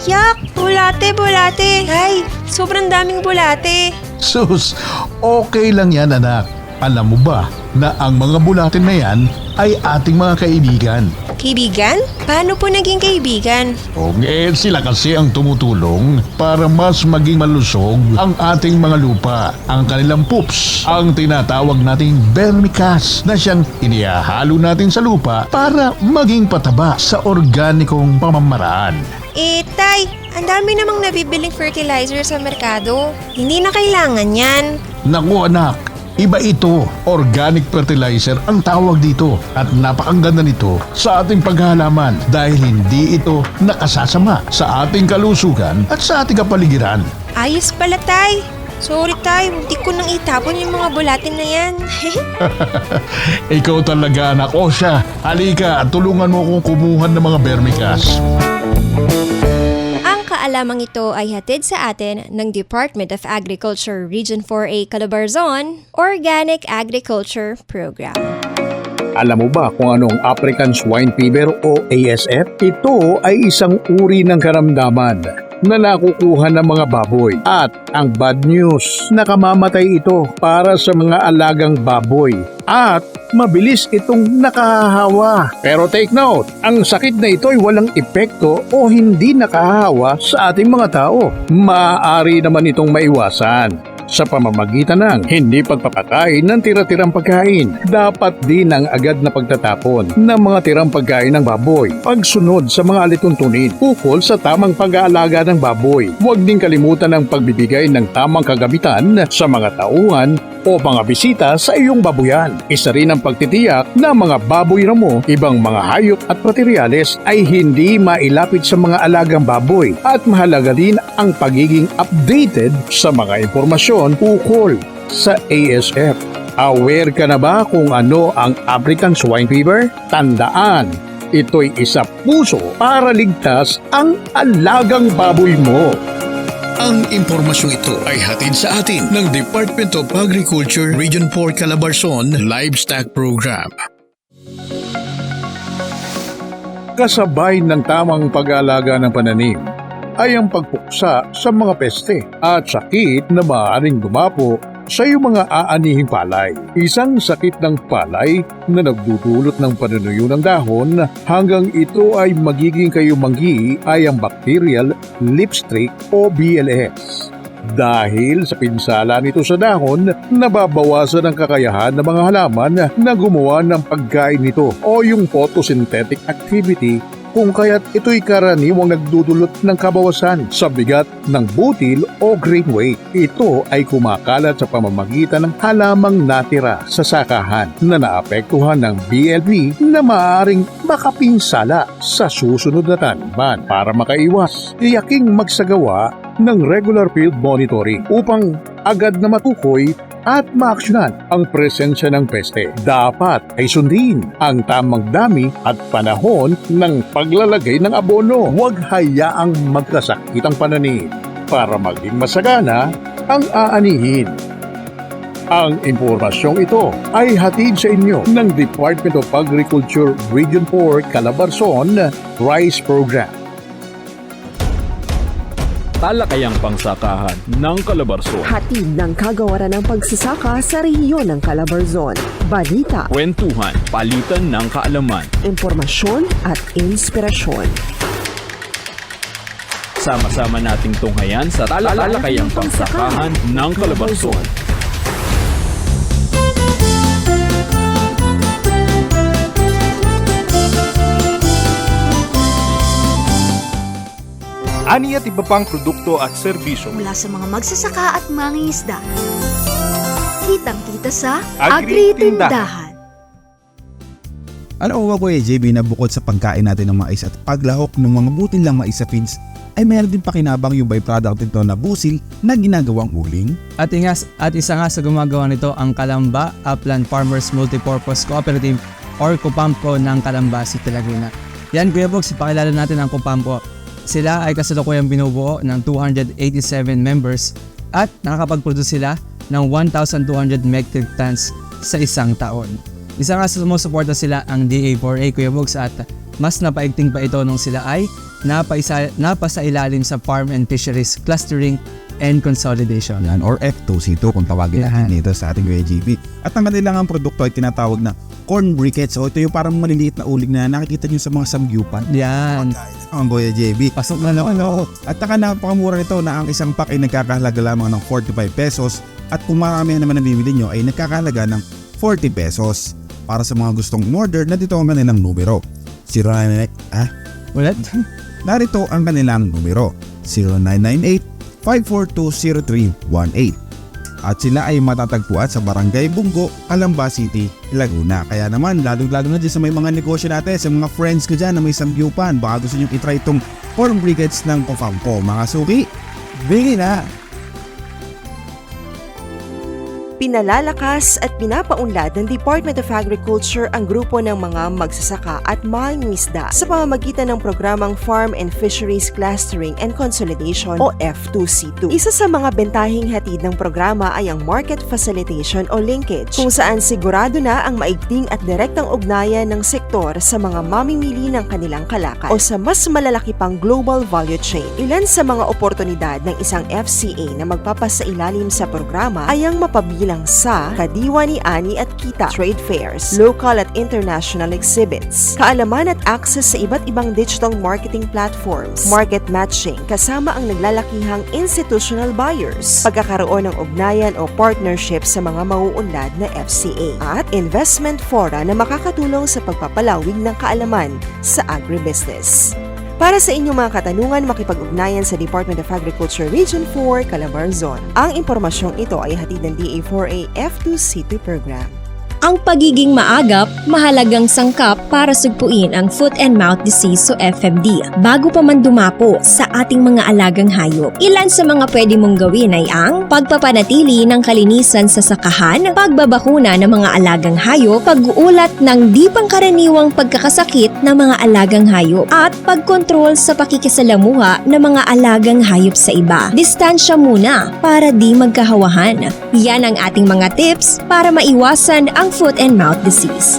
Yak! Bulate! Ay, sobrang daming bulate. Sus, okay lang yan anak. Alam mo ba na ang mga bulatin na yan ay ating mga kaibigan? Kaibigan? Paano po naging kaibigan? Sila kasi ang tumutulong para mas maging malusog ang ating mga lupa. Ang kanilang poops, ang tinatawag nating vermicast na siyang inihahalo natin sa lupa para maging pataba sa organikong pamamaraan. Tay, ang dami namang nabibiling fertilizer sa merkado. Hindi na kailangan yan. Naku anak, iba ito. Organic fertilizer ang tawag dito at napakaganda nito sa ating paghahalaman dahil hindi ito nakasasama sa ating kalusugan at sa ating kapaligiran. Ayos pala, Tay. Sorry, Tay. Muntik ko nang itapon yung mga bulatin na yan. Ikaw talaga anak. O siya, halika at tulungan mo akong kumuha ng mga vermicast. Kaalamang ito ay hatid sa atin ng Department of Agriculture Region 4A Calabarzon Organic Agriculture Program. Alam mo ba kung anong African Swine Fever o ASF? Ito ay isang uri ng karamdaman na nakukuha ng mga baboy. At ang bad news, nakamamatay ito para sa mga alagang baboy. At mabilis itong nakahahawa. Pero take note, ang sakit na ito ay walang epekto o hindi nakahahawa sa ating mga tao. Maaari naman itong maiwasan sa pamamagitan ng hindi pagpapakain ng tira-tirang pagkain. Dapat din ang agad na pagtatapon ng mga tirang pagkain ng baboy. Pagsunod sa mga alituntunin ukol sa tamang pag-aalaga ng baboy. Huwag din kalimutan ang pagbibigay ng tamang kagamitan sa mga tauhan o mga bisita sa iyong babuyan. Isa rin ang pagtitiyak na mga baboy na mo, ibang mga hayop at materyales ay hindi mailapit sa mga alagang baboy at mahalaga din ang pagiging updated sa mga impormasyon ukol sa ASF. Aware ka na ba kung ano ang African Swine Fever? Tandaan, ito'y isa puso para ligtas ang alagang baboy mo. Ang impormasyong ito ay hatid sa atin ng Department of Agriculture Region 4 Calabarzon Livestock Program. Kasabay ng tamang pag-aalaga ng pananim ay ang pagpuksa sa mga peste at sakit na maaaring dumapo sa iyong mga aanihing palay. Isang sakit ng palay na nagdudulot ng panunuyo ng dahon hanggang ito ay magiging kayumanggi ay ang bacterial leaf streak o BLS. Dahil sa pinsala nito sa dahon, nababawasan ang kakayahan ng mga halaman na gumawa ng pagkain nito o yung photosynthetic activity kung kaya't ito'y karaniwang nagdudulot ng kabawasan sa bigat ng butil o grain weight. Ito ay kumakalat sa pamamagitan ng halamang natira sa sakahan na naapektuhan ng BLP na maaaring makapinsala sa susunod na taniman. Para makaiwas, tiyaking magsagawa ng regular field monitoring upang agad na matukoy at maaksyonan ang presensya ng peste. Dapat ay sundin ang tamang dami at panahon ng paglalagay ng abono. Huwag hayaang magkasakit ang pananim para maging masagana ang aanihin. Ang impormasyong ito ay hatid sa inyo ng Department of Agriculture Region 4 Calabarzon Rice Program. Talakayang pangsakahan ng Calabarzon. Hatid ng kagawaran ng pagsasaka sa rehiyon ng Calabarzon. Balita, Kwentuhan, palitan ng kaalaman. impormasyon at inspirasyon. Sama-sama nating tunghayan sa talakayang pangsakahan ng Calabarzon. Ani at iba pang produkto at serbisyo mula sa mga magsasaka at mangingisda. Kitang-kita sa Agri-Tindahan. Ano ko JB na bukod sa pagkain natin ng mais at paglahok ng mga butil ng mais sa feeds, ay mayroon din pakinabang yung byproduct nito na busil na ginagawang uling. At isa nga sa gumagawa nito ang Calamba Upland Farmers Multipurpose Cooperative or Copamco ng Calamba City, Laguna. Yan Kuya Bogs, ipakilala natin ang Copamco. Sila ay kasalukuyang binubuo ng 287 members at nakakapag-produce sila ng 1,200 metric tons sa isang taon. Isa nga sa sumusuporta sila ang DA4A, Kuya Bogs, at mas napaigting pa ito nung sila ay napasailalim sa Farm and Fisheries Clustering and Consolidation. Yan, or F2C2 kung tawagin natin ito sa ating Kuya JB. At ang kanilang produkto ay tinatawag na corn briquettes. O ito yung parang maliliit na uling na nakikita nyo sa mga samgyupan. Yan. Ang Kuya JB. Pasok na naman ako. At napakamura nito na ang isang pack ay nagkakahalaga lamang ng 45 pesos. At kung marami naman ang bibili nyo ay nagkakahalaga ng 40 pesos. Para sa mga gustong order, narito ang kanilang numero. Ulit? Narito ang kanilang numero. 0998-542-0318. At sila ay matatagpuan sa Barangay Bungo, Calamba City, Laguna. Kaya naman, lalo-lalo na dyan sa may mga negosyo natin, sa mga friends ko dyan na may samgyupan, baka gusto nyo itry itong corn briquettes ng Copamco. Mga suki, bigay na! Pinalalakas at pinapaunlad ng Department of Agriculture ang grupo ng mga magsasaka at mangingisda sa pamamagitan ng programang Farm and Fisheries Clustering and Consolidation o F2C2. Isa sa mga bentahing hatid ng programa ay ang Market Facilitation o Linkage, kung saan sigurado na ang maigting at direktang ugnayan ng sektor sa mga mamimili ng kanilang kalakal o sa mas malalaki pang global value chain. Ilan sa mga oportunidad ng isang FCA na magpapasailalim sa programa ay ang mapabilang sa kadiwa ni ani at kita, trade fairs, local at international exhibits, kaalaman at access sa iba't ibang digital marketing platforms, market matching kasama ang naglalakihang institutional buyers, pagkakaroon ng ugnayan o partnership sa mga mauunlad na FCA, at investment fora na makakatulong sa pagpapalawig ng kaalaman sa agribusiness. Para sa inyong mga katanungan, makipag-ugnayan sa Department of Agriculture Region 4, Calabarzon. Ang impormasyong ito ay hatid ng DA4A F2C2 program. Ang pagiging maagap, mahalagang sangkap para sugpuin ang foot and mouth disease o FMD bago pa man dumapo sa ating mga alagang hayop. Ilan sa mga pwede mong gawin ay ang pagpapanatili ng kalinisan sa sakahan, pagbabakuna ng mga alagang hayop, pag-uulat ng di pangkaraniwang pagkakasakit ng mga alagang hayop, at pagkontrol sa pakikisalamuha ng mga alagang hayop sa iba. Distansya muna para di magkahawahan. Yan ang ating mga tips para maiwasan ang foot and mouth disease.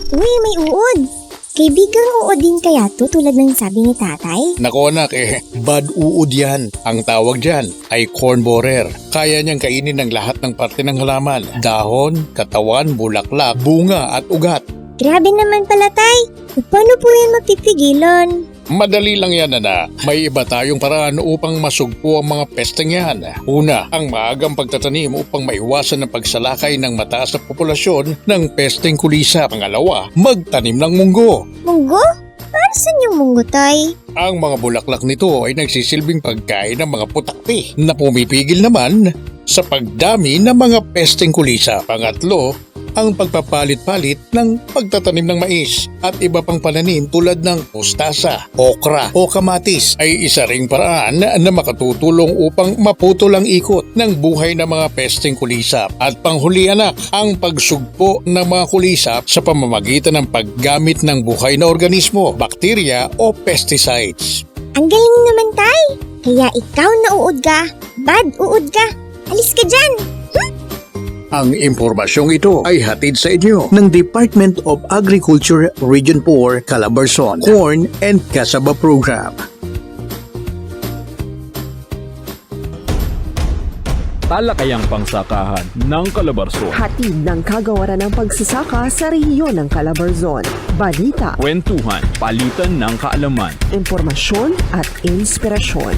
Uy, may uod! Kaibigang uod din kaya to tulad ng sabi ni tatay? Nako anak bad uod yan. Ang tawag dyan ay corn borer. Kaya niyang kainin ng lahat ng parte ng halaman. Dahon, katawan, bulaklak, bunga at ugat. Grabe naman pala tay! Paano po yan mapipigilan? Madali lang yan, Ana. May iba tayong paraan upang masugpo ang mga pesteng yan. Una, ang maagang pagtatanim upang maiwasan ang pagsalakay ng mataas na populasyon ng pesteng kulisa. Pangalawa, magtanim ng munggo. Munggo? Para saan yung munggo, Tay? Ang mga bulaklak nito ay nagsisilbing pagkain ng mga putakti na pumipigil naman sa pagdami ng mga pesteng kulisa. Pangatlo, ang pagpapalit-palit ng pagtatanim ng mais at iba pang pananim tulad ng mustasa, okra o kamatis ay isa ring paraan na makatutulong upang maputol ang ikot ng buhay ng mga pesteng kulisa. At panghuli, anak, ang pagsugpo ng mga kulisa sa pamamagitan ng paggamit ng buhay na organismo, bakterya o pesticides. Ang galing naman, Tay. Kaya ikaw nauud ka. Bad uud ka. Alis ka dyan. Ang impormasyong ito ay hatid sa inyo ng Department of Agriculture Region 4 Calabarzon Corn and Cassava Program. Talakayang pangsakahan ng Calabarzon. Hatid ng kagawaran ng pagsasaka sa rehiyon ng Calabarzon. Balita, Kwentuhan, palitan ng kaalaman. impormasyon at inspirasyon.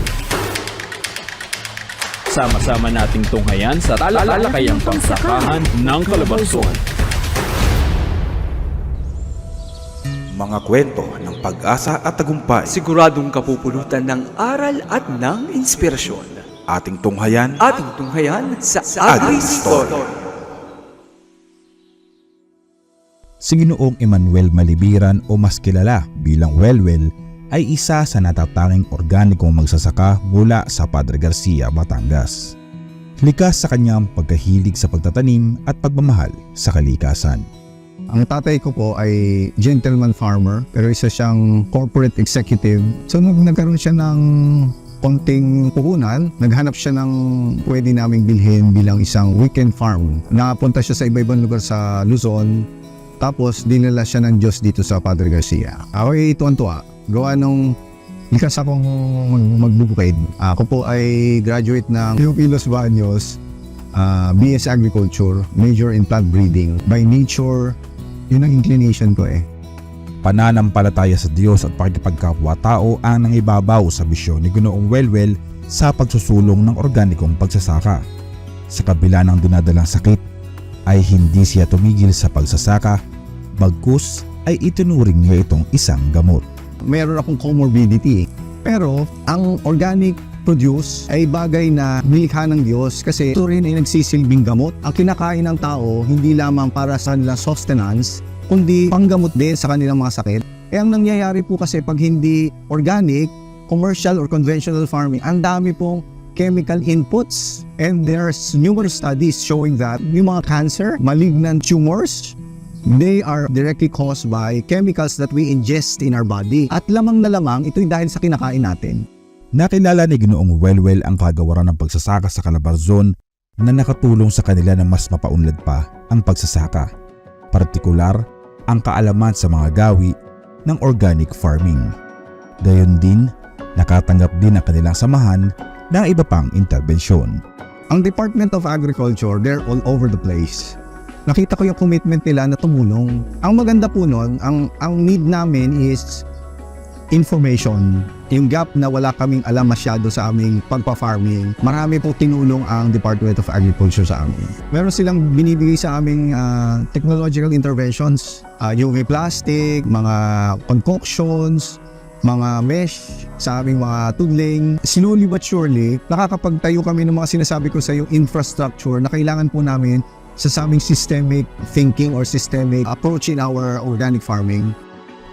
Sama-sama nating tunghayan sa talakayang pangsakahan ng Calabarzon. Mga kwento ng pag-asa at tagumpay. Siguradong kapupulutan ng aral at ng inspirasyon. Ating tunghayan sa AgriStory. Si Ginoong Emmanuel Malibiran o mas kilala bilang Welwel ay isa sa natatanging organikong magsasaka mula sa Padre Garcia, Batangas. Likas sa kanyang pagkahilig sa pagtatanim at pagmamahal sa kalikasan. Ang tatay ko po ay gentleman farmer pero isa siyang corporate executive. So nagkaroon siya ng konting puhunan, naghanap siya ng pwede naming bilhin bilang isang weekend farm. Napunta siya sa iba-ibang lugar sa Luzon, tapos dinala siya ng Diyos dito sa Padre Garcia. Ako ay tuwan-tuwa. Gawa nung likas akong magbubukid. Ako po ay graduate ng PUP Los Baños, BS Agriculture, major in plant breeding. By nature, yun ang inclination ko eh. Pananampalataya sa Diyos at pakikipagkapwa-tao ang nangibabaw sa bisyon ni Ginoong Welwel sa pagsusulong ng organikong pagsasaka. Sa kabila ng dinadalang sakit, ay hindi siya tumigil sa pagsasaka, bagkus ay itinuring niya itong isang gamot. Meron akong comorbidity. Pero ang organic produce ay bagay na nilikha ng Diyos kasi ito rin ay nagsisilbing gamot. Ang kinakain ng tao hindi lamang para sa kanilang sustenance, kundi panggamot din sa kanilang mga sakit. Ang nangyayari po kasi pag hindi organic, commercial or conventional farming, ang dami pong chemical inputs. And there's numerous studies showing that yung mga cancer, malignant tumors, they are directly caused by chemicals that we ingest in our body. At lamang na lamang, ito dahil sa kinakain natin. Nakilala ni Ginoong Welwel ang kagawaran ng pagsasaka sa Calabarzon na nakatulong sa kanila na mas mapaunlad pa ang pagsasaka. Partikular, ang kaalaman sa mga gawi ng organic farming. Gayon din, nakatanggap din ang kanilang samahan ng iba pang interbensyon. Ang Department of Agriculture, they're all over the place. Nakita ko yung commitment nila na tumulong. Ang maganda po nun, ang need namin is information. Yung gap na wala kaming alam masyado sa aming pagpa-farming, marami po tinulong ang Department of Agriculture sa amin. Meron silang binibigay sa aming technological interventions, UV plastic, mga concoctions, mga mesh sa aming mga tudling. Slowly but surely, nakakapagtayo kami ng mga sinasabi ko sa yung infrastructure na kailangan po namin sa aming systemic thinking or systemic approach in our organic farming.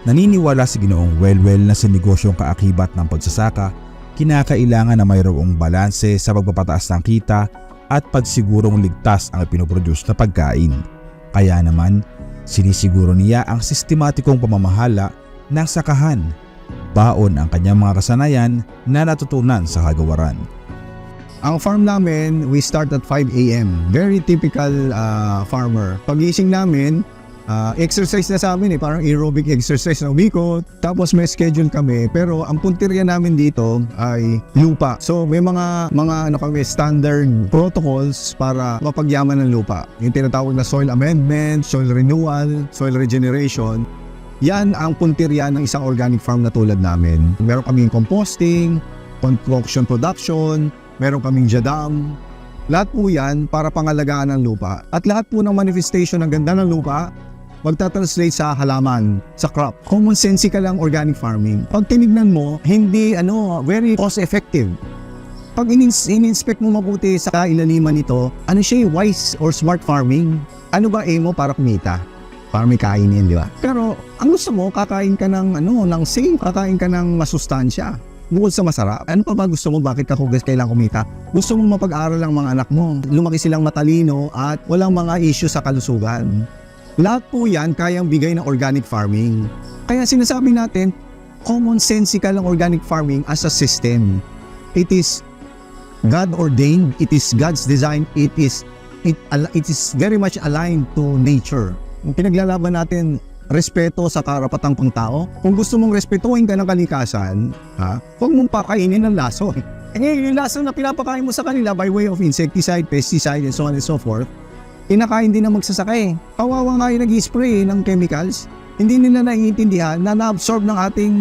Naniniwala si Ginoong Welwel na sa negosyong kaakibat ng pagsasaka, kinakailangan na mayroong balanse sa pagpapataas ng kita at pagsigurong ligtas ang pinoproduce na pagkain. Kaya naman, sinisiguro niya ang sistematikong pamamahala ng sakahan. Baon ang kanyang mga kasanayan na natutunan sa kagawaran. Ang farm namin, we start at 5 a.m. Very typical farmer. Pagising namin, exercise na sa amin parang aerobic exercise na umikot. Tapos may schedule kami. Pero ang puntirya namin dito ay lupa. So may mga standard protocols para mapagyaman ng lupa. Yung tinatawag na soil amendment, soil renewal, soil regeneration. Yan ang puntirya ng isang organic farm na tulad namin. Meron kaming composting, concoction production, meron kaming jadam. Lahat po yan para pangalagaan ng lupa. At lahat po ng manifestation ng ganda ng lupa, magta-translate sa halaman, sa crop. Commonsensical lang organic farming. Pag tinignan mo, hindi very cost-effective. Pag in-inspect mo mabuti sa ilaliman nito, siya wise or smart farming? Ano ba aim mo para kumita? Para may kainin, di ba? Pero ang gusto mo, kakain ka ng safe, kakain ka ng masustansya. Bukod sa masarap, ano pa ba gusto mo? Bakit ka kailangan kumita? Gusto mo mapag-aral ang mga anak mo. Lumaki silang matalino at walang mga issue sa kalusugan. Lahat po yan kayang bigay ng organic farming. Kaya sinasabi natin, commonsensical ang organic farming as a system. It is God-ordained, it is God's design, it is very much aligned to nature. Yung pinaglalaban natin, respeto sa karapatang pangtao. Kung gusto mong respetuhin ka ng kalikasan, huwag mong pakainin ng laso. Yung laso na pinapakain mo sa kanila by way of insecticide, pesticide, and so on and so forth, kinakain din ng magsasaka. Kawawa nga yung nag-spray ng chemicals, hindi nila naiintindihan na na-absorb ng ating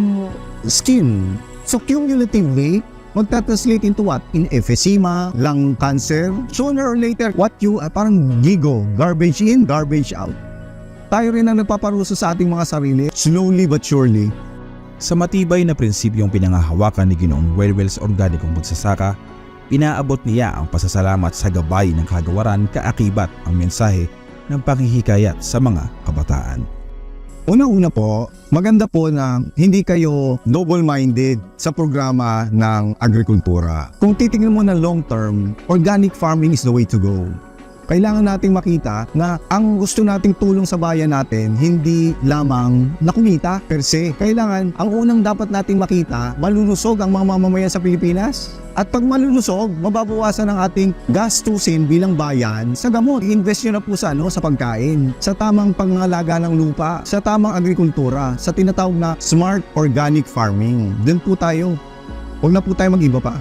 skin. So cumulatively, magta-translate into what? In emphysema, lung cancer. Sooner or later, parang gigo, garbage in, garbage out. Tayo rin ang nagpaparuso sa ating mga sarili, slowly but surely. Sa matibay na prinsipyong pinangahawakan ni Ginoong Welwel sa organikong pagsasaka, inaabot niya ang pasasalamat sa gabay ng kagawaran kaakibat ang mensahe ng panghihikayat sa mga kabataan. Una-una po, maganda po na hindi kayo double-minded sa programa ng agrikultura. Kung titingnan mo na long term, organic farming is the way to go. Kailangan nating makita na ang gusto nating tulong sa bayan natin hindi lamang na kumita per se. Kailangan, ang unang dapat nating makita, malulusog ang mga mamamayan sa Pilipinas. At pag malulusog, mababawasan ang ating gastusin bilang bayan sa gamot. I-invest nyo na po sa pagkain, sa tamang pangangalaga ng lupa, sa tamang agrikultura, sa tinatawag na smart organic farming. Doon po tayo. Huwag na po tayo mag-iba pa.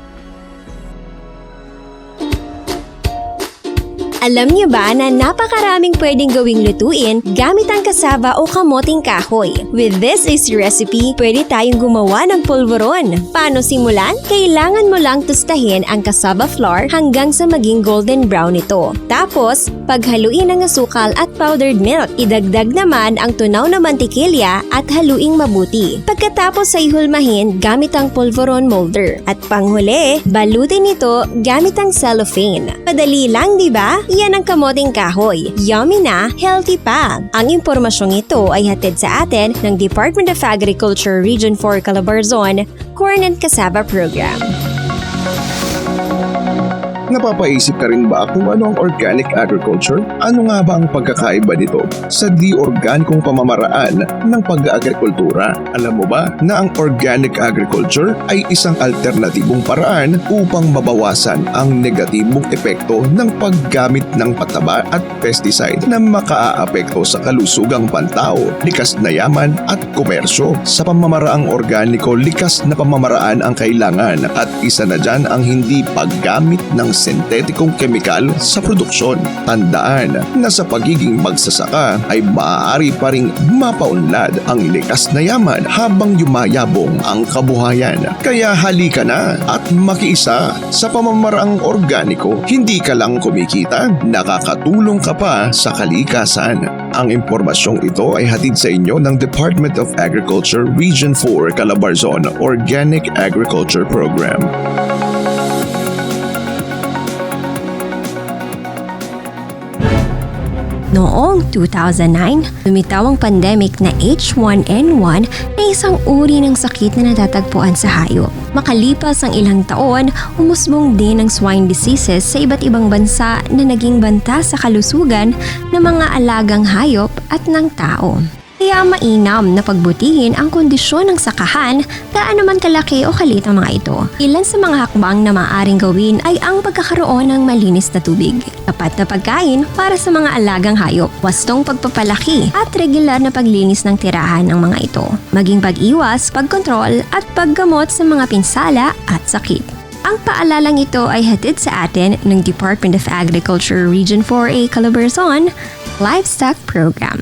Alam niyo ba na napakaraming pwedeng gawing lutuin gamit ang kasaba o kamoting kahoy? With this easy recipe, pwede tayong gumawa ng pulveron. Paano simulan? Kailangan mo lang tustahin ang cassava flour hanggang sa maging golden brown ito. Tapos, paghaluin ang asukal at powdered milk. Idagdag naman ang tunaw na mantikilya at haluing mabuti. Pagkatapos ay hulmahin gamit ang pulveron molder. At panghuli, balutin ito gamit ang cellophane. Madali lang, di ba? Yan ang kamoting kahoy. Yummy na, healthy pa. Ang impormasyong ito ay hatid sa atin ng Department of Agriculture Region 4 Calabarzon Corn and Cassava Program. Napapaisip ka rin ba kung ano ang organic agriculture? Ano nga ba ang pagkakaiba nito sa di-organikong pamamaraan ng pag-agrikultura? Alam mo ba na ang organic agriculture ay isang alternatibong paraan upang mabawasan ang negatibong epekto ng paggamit ng pataba at pesticide na makaaapekto sa kalusugang pantao, likas na yaman at komersyo. Sa pamamaraang organiko, likas na pamamaraan ang kailangan at isa na dyan ang hindi paggamit ng sentetikong kemikal sa produksyon. Tandaan na sa pagiging magsasaka ay maaari pa ring mapaunlad ang likas na yaman habang yumayabong ang kabuhayan. Kaya halika na at makiisa sa pamamaraang organiko. Hindi ka lang kumikita, nakakatulong ka pa sa kalikasan. Ang impormasyong ito ay hatid sa inyo ng Department of Agriculture Region 4 Calabarzon Organic Agriculture Program. Noong 2009, lumitaw ang pandemic na H1N1 na isang uri ng sakit na natatagpuan sa hayop. Makalipas ang ilang taon, umusbong din ang swine diseases sa iba't ibang bansa na naging banta sa kalusugan ng mga alagang hayop at ng tao. Kaya mainam na pagbutihin ang kondisyon ng sakahan, gaano man kalaki o kalit ang mga ito. Ilan sa mga hakbang na maaaring gawin ay ang pagkakaroon ng malinis na tubig, tapat na pagkain para sa mga alagang hayop, wastong pagpapalaki at regular na paglinis ng tirahan ng mga ito, maging pag-iwas, pagkontrol at paggamot sa mga pinsala at sakit. Ang paalalang ito ay hatid sa atin ng Department of Agriculture Region 4A Calabarzon Livestock Program.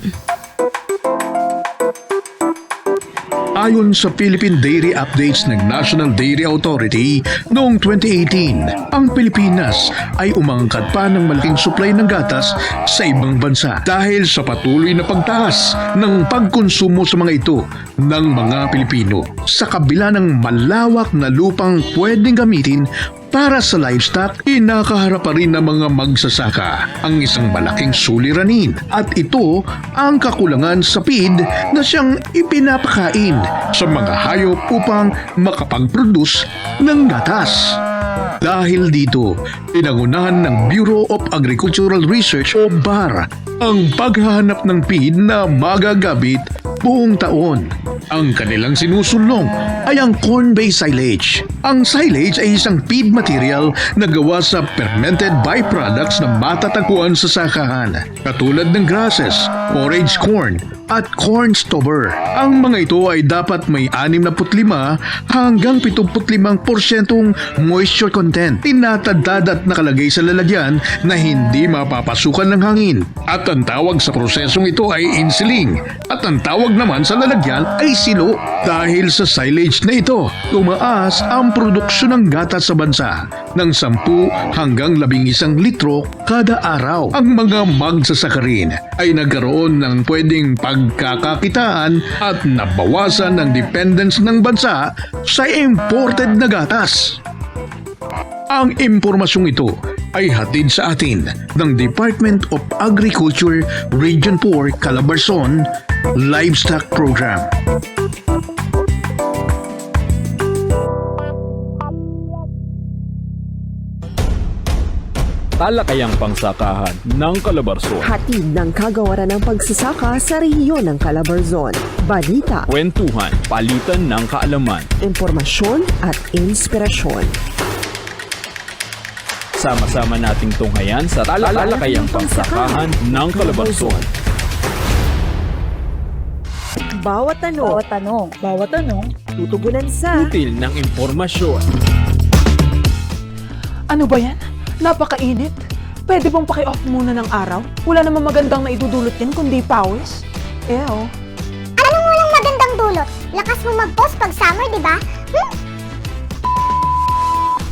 Ayon sa Philippine Dairy Updates ng National Dairy Authority noong 2018, ang Pilipinas ay umangkat pa ng malaking supply ng gatas sa ibang bansa dahil sa patuloy na pagtaas ng pagkonsumo sa mga ito ng mga Pilipino. Sa kabila ng malawak na lupang pwedeng gamitin para sa livestock, kinakaharap pa rin ng mga magsasaka ang isang malaking suliranin at ito ang kakulangan sa feed na siyang ipinapakain sa mga hayop upang makapag-produce ng gatas. Dahil dito, pinangunahan ng Bureau of Agricultural Research o BAR ang paghahanap ng feed na magagamit buong taon. Ang kanilang sinusulong ay ang corn-based silage. Ang silage ay isang feed material na gawa sa fermented byproducts na matatagpuan sa sakahan, katulad ng grasses, forage corn, at corn stubber. Ang mga ito ay dapat may 65 hanggang 75% moisture content. Tinatadad at nakalagay sa lalagyan na hindi mapapasukan ng hangin. At ang tawag sa prosesong ito ay insiling. At ang tawag naman sa lalagyan ay silo. Dahil sa silage na ito, tumaas ang produksyon ng gatas sa bansa ng 10 hanggang 11 litro kada araw. Ang mga magsasaka rin ay nagkaroon ng pwedeng pagkakakitaan at nabawasan ng dependence ng bansa sa imported na gatas. Ang impormasyong ito ay hatid sa atin ng Department of Agriculture Region 4 Calabarzon Livestock Program. Talakayang pangsakahan ng Calabarzon. Hatid ng kagawaran ng pagsasaka sa rehiyon ng Calabarzon. Balita, Kwentuhan, palitan ng kaalaman. impormasyon at inspirasyon. Sama-sama nating tunghayan sa talakayang pangsakahan ng Calabarzon. Bawat tanong, tutugunan sa Util ng impormasyon. Ano ba yan? Napakainit. Pwede bang paki-off muna ng araw? Wala namang magandang naidudulot yan kundi pawis. Ew. Anong walang magandang dulot? Lakas mo mag-post pag summer, di ba?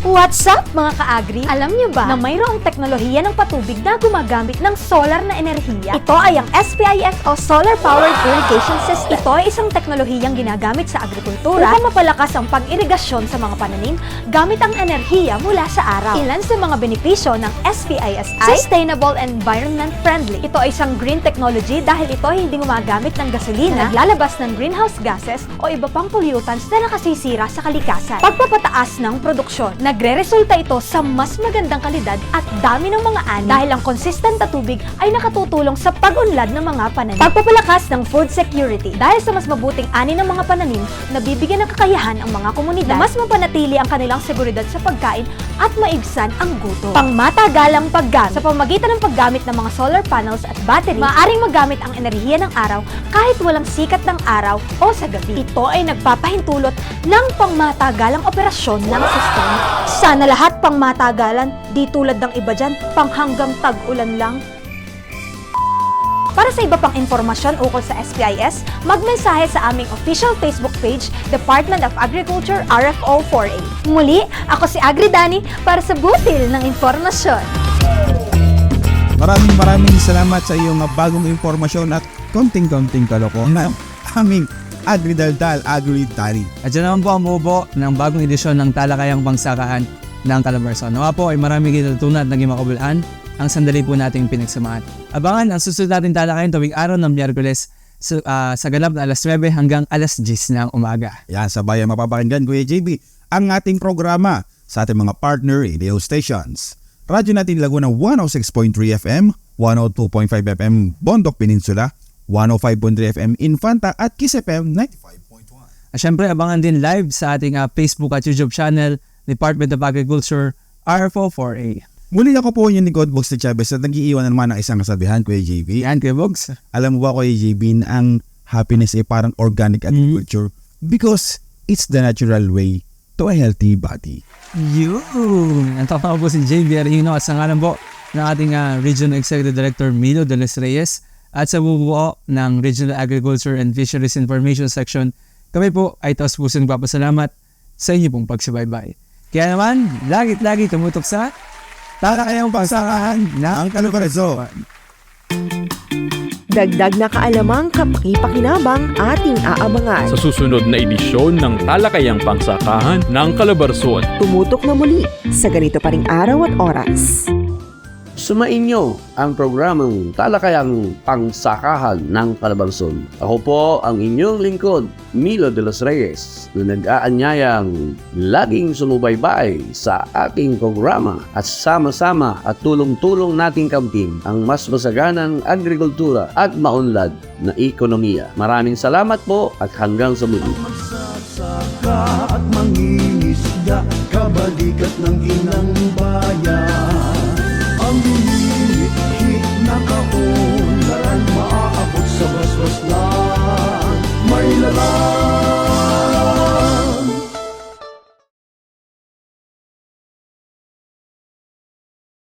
What's up mga ka-agri? Alam niyo ba na mayroong teknolohiya ng patubig na gumagamit ng solar na enerhiya? Ito ay ang SPIS o Solar Powered Irrigation System. Ito ay isang teknolohiyang ginagamit sa agrikultura upang mapalakas ang pag-irigasyon sa mga pananim gamit ang enerhiya mula sa araw. Ilan sa mga benepisyo ng SPIS ay sustainable and environment friendly. Ito ay isang green technology dahil ito ay hindi gumagamit ng gasolina, naglalabas ng greenhouse gases o iba pang pollutants na nakasisira sa kalikasan. Pagpapataas ng produksyon. Nagre-resulta ito sa mas magandang kalidad at dami ng mga ani dahil ang consistent na tubig ay nakatutulong sa pag-unlad ng mga pananim. Pagpapalakas ng food security dahil sa mas mabuting ani ng mga pananim, nabibigyan ng kakayahan ang mga komunidad na mas mapanatili ang kanilang seguridad sa pagkain at maibsan ang gutom. Pangmatagalang paggamit. Sa pamamagitan ng paggamit ng mga solar panels at battery, maaaring magamit ang enerhiya ng araw kahit walang sikat ng araw o sa gabi. Ito ay nagpapahintulot ng pangmatagalang operasyon ng sistema. Sana lahat pang matagalan, di tulad ng iba dyan, pang hanggang tag-ulan lang. Para sa iba pang informasyon ukol sa SPIS, magmensahe sa aming official Facebook page, Department of Agriculture RFO 4A. Muli, ako si Agri Dani para sa butil ng informasyon. Maraming salamat sa iyong bagong informasyon at konting-konting kalokohan na aming Agri-Daldal, Agri-Dani. At dyan naman po ang buo ng bagong edisyon ng Talakayang Pangsakahan ng Calabarzon. Nawa po ay marami kinatutunan at naging makabulaan ang sandali po nating pinagsamahan. Abangan ang susunod natin talakayan tuwing araw ng Miyerkules sa ganap na alas 9 hanggang alas 10 ng umaga. Yan, sabayan mapapakinggan Kuya JB ang ating programa sa ating mga partner radio stations. Radyo natin Laguna 106.3 FM, 102.5 FM Bondok Peninsula, 105.3 FM Infanta at Kiss FM 95.1. At syempre, abangan din live sa ating Facebook at YouTube channel, Department of Agriculture, RFO 4A. Muli ako po yung likod, Bogs de Chavez, at nag-iiwan naman ng isang kasabihan, Kuya JB. Yan, Kuya Bogs. Alam mo ba, Kuya JB, na ang happiness ay parang organic agriculture because it's the natural way to a healthy body. Yun! Ang tawag po si JB Arino at sa ngalan po ng ating Regional Executive Director Milo de los Reyes at sa bubuo ng Regional Agriculture and Fisheries Information Section Kami po ay taos puso nagpapasalamat sa inyo pong pagsubaybay. Kaya naman, lagi tumutok sa Talakayang Pangsakahan ng Calabarzon. Dagdag na kaalamang kapaki-pakinabang ating aabangan. Sa susunod na edisyon ng Talakayang Pangsakahan ng Calabarzon. Tumutok na muli sa ganito pa ring araw at oras. Sumainyo ang programang Talakayang Pangsakahan ng Calabarzon. Ako po ang inyong lingkod, Milo de los Reyes, na nag-aanyayang laging sumubaybay sa ating programa at sama-sama at tulong-tulong nating kamtin ang mas masaganang agrikultura at maunlad na ekonomiya. Maraming salamat po at hanggang sa muli. Magsasaka at mangingisda, kabalikat ng inang bayan.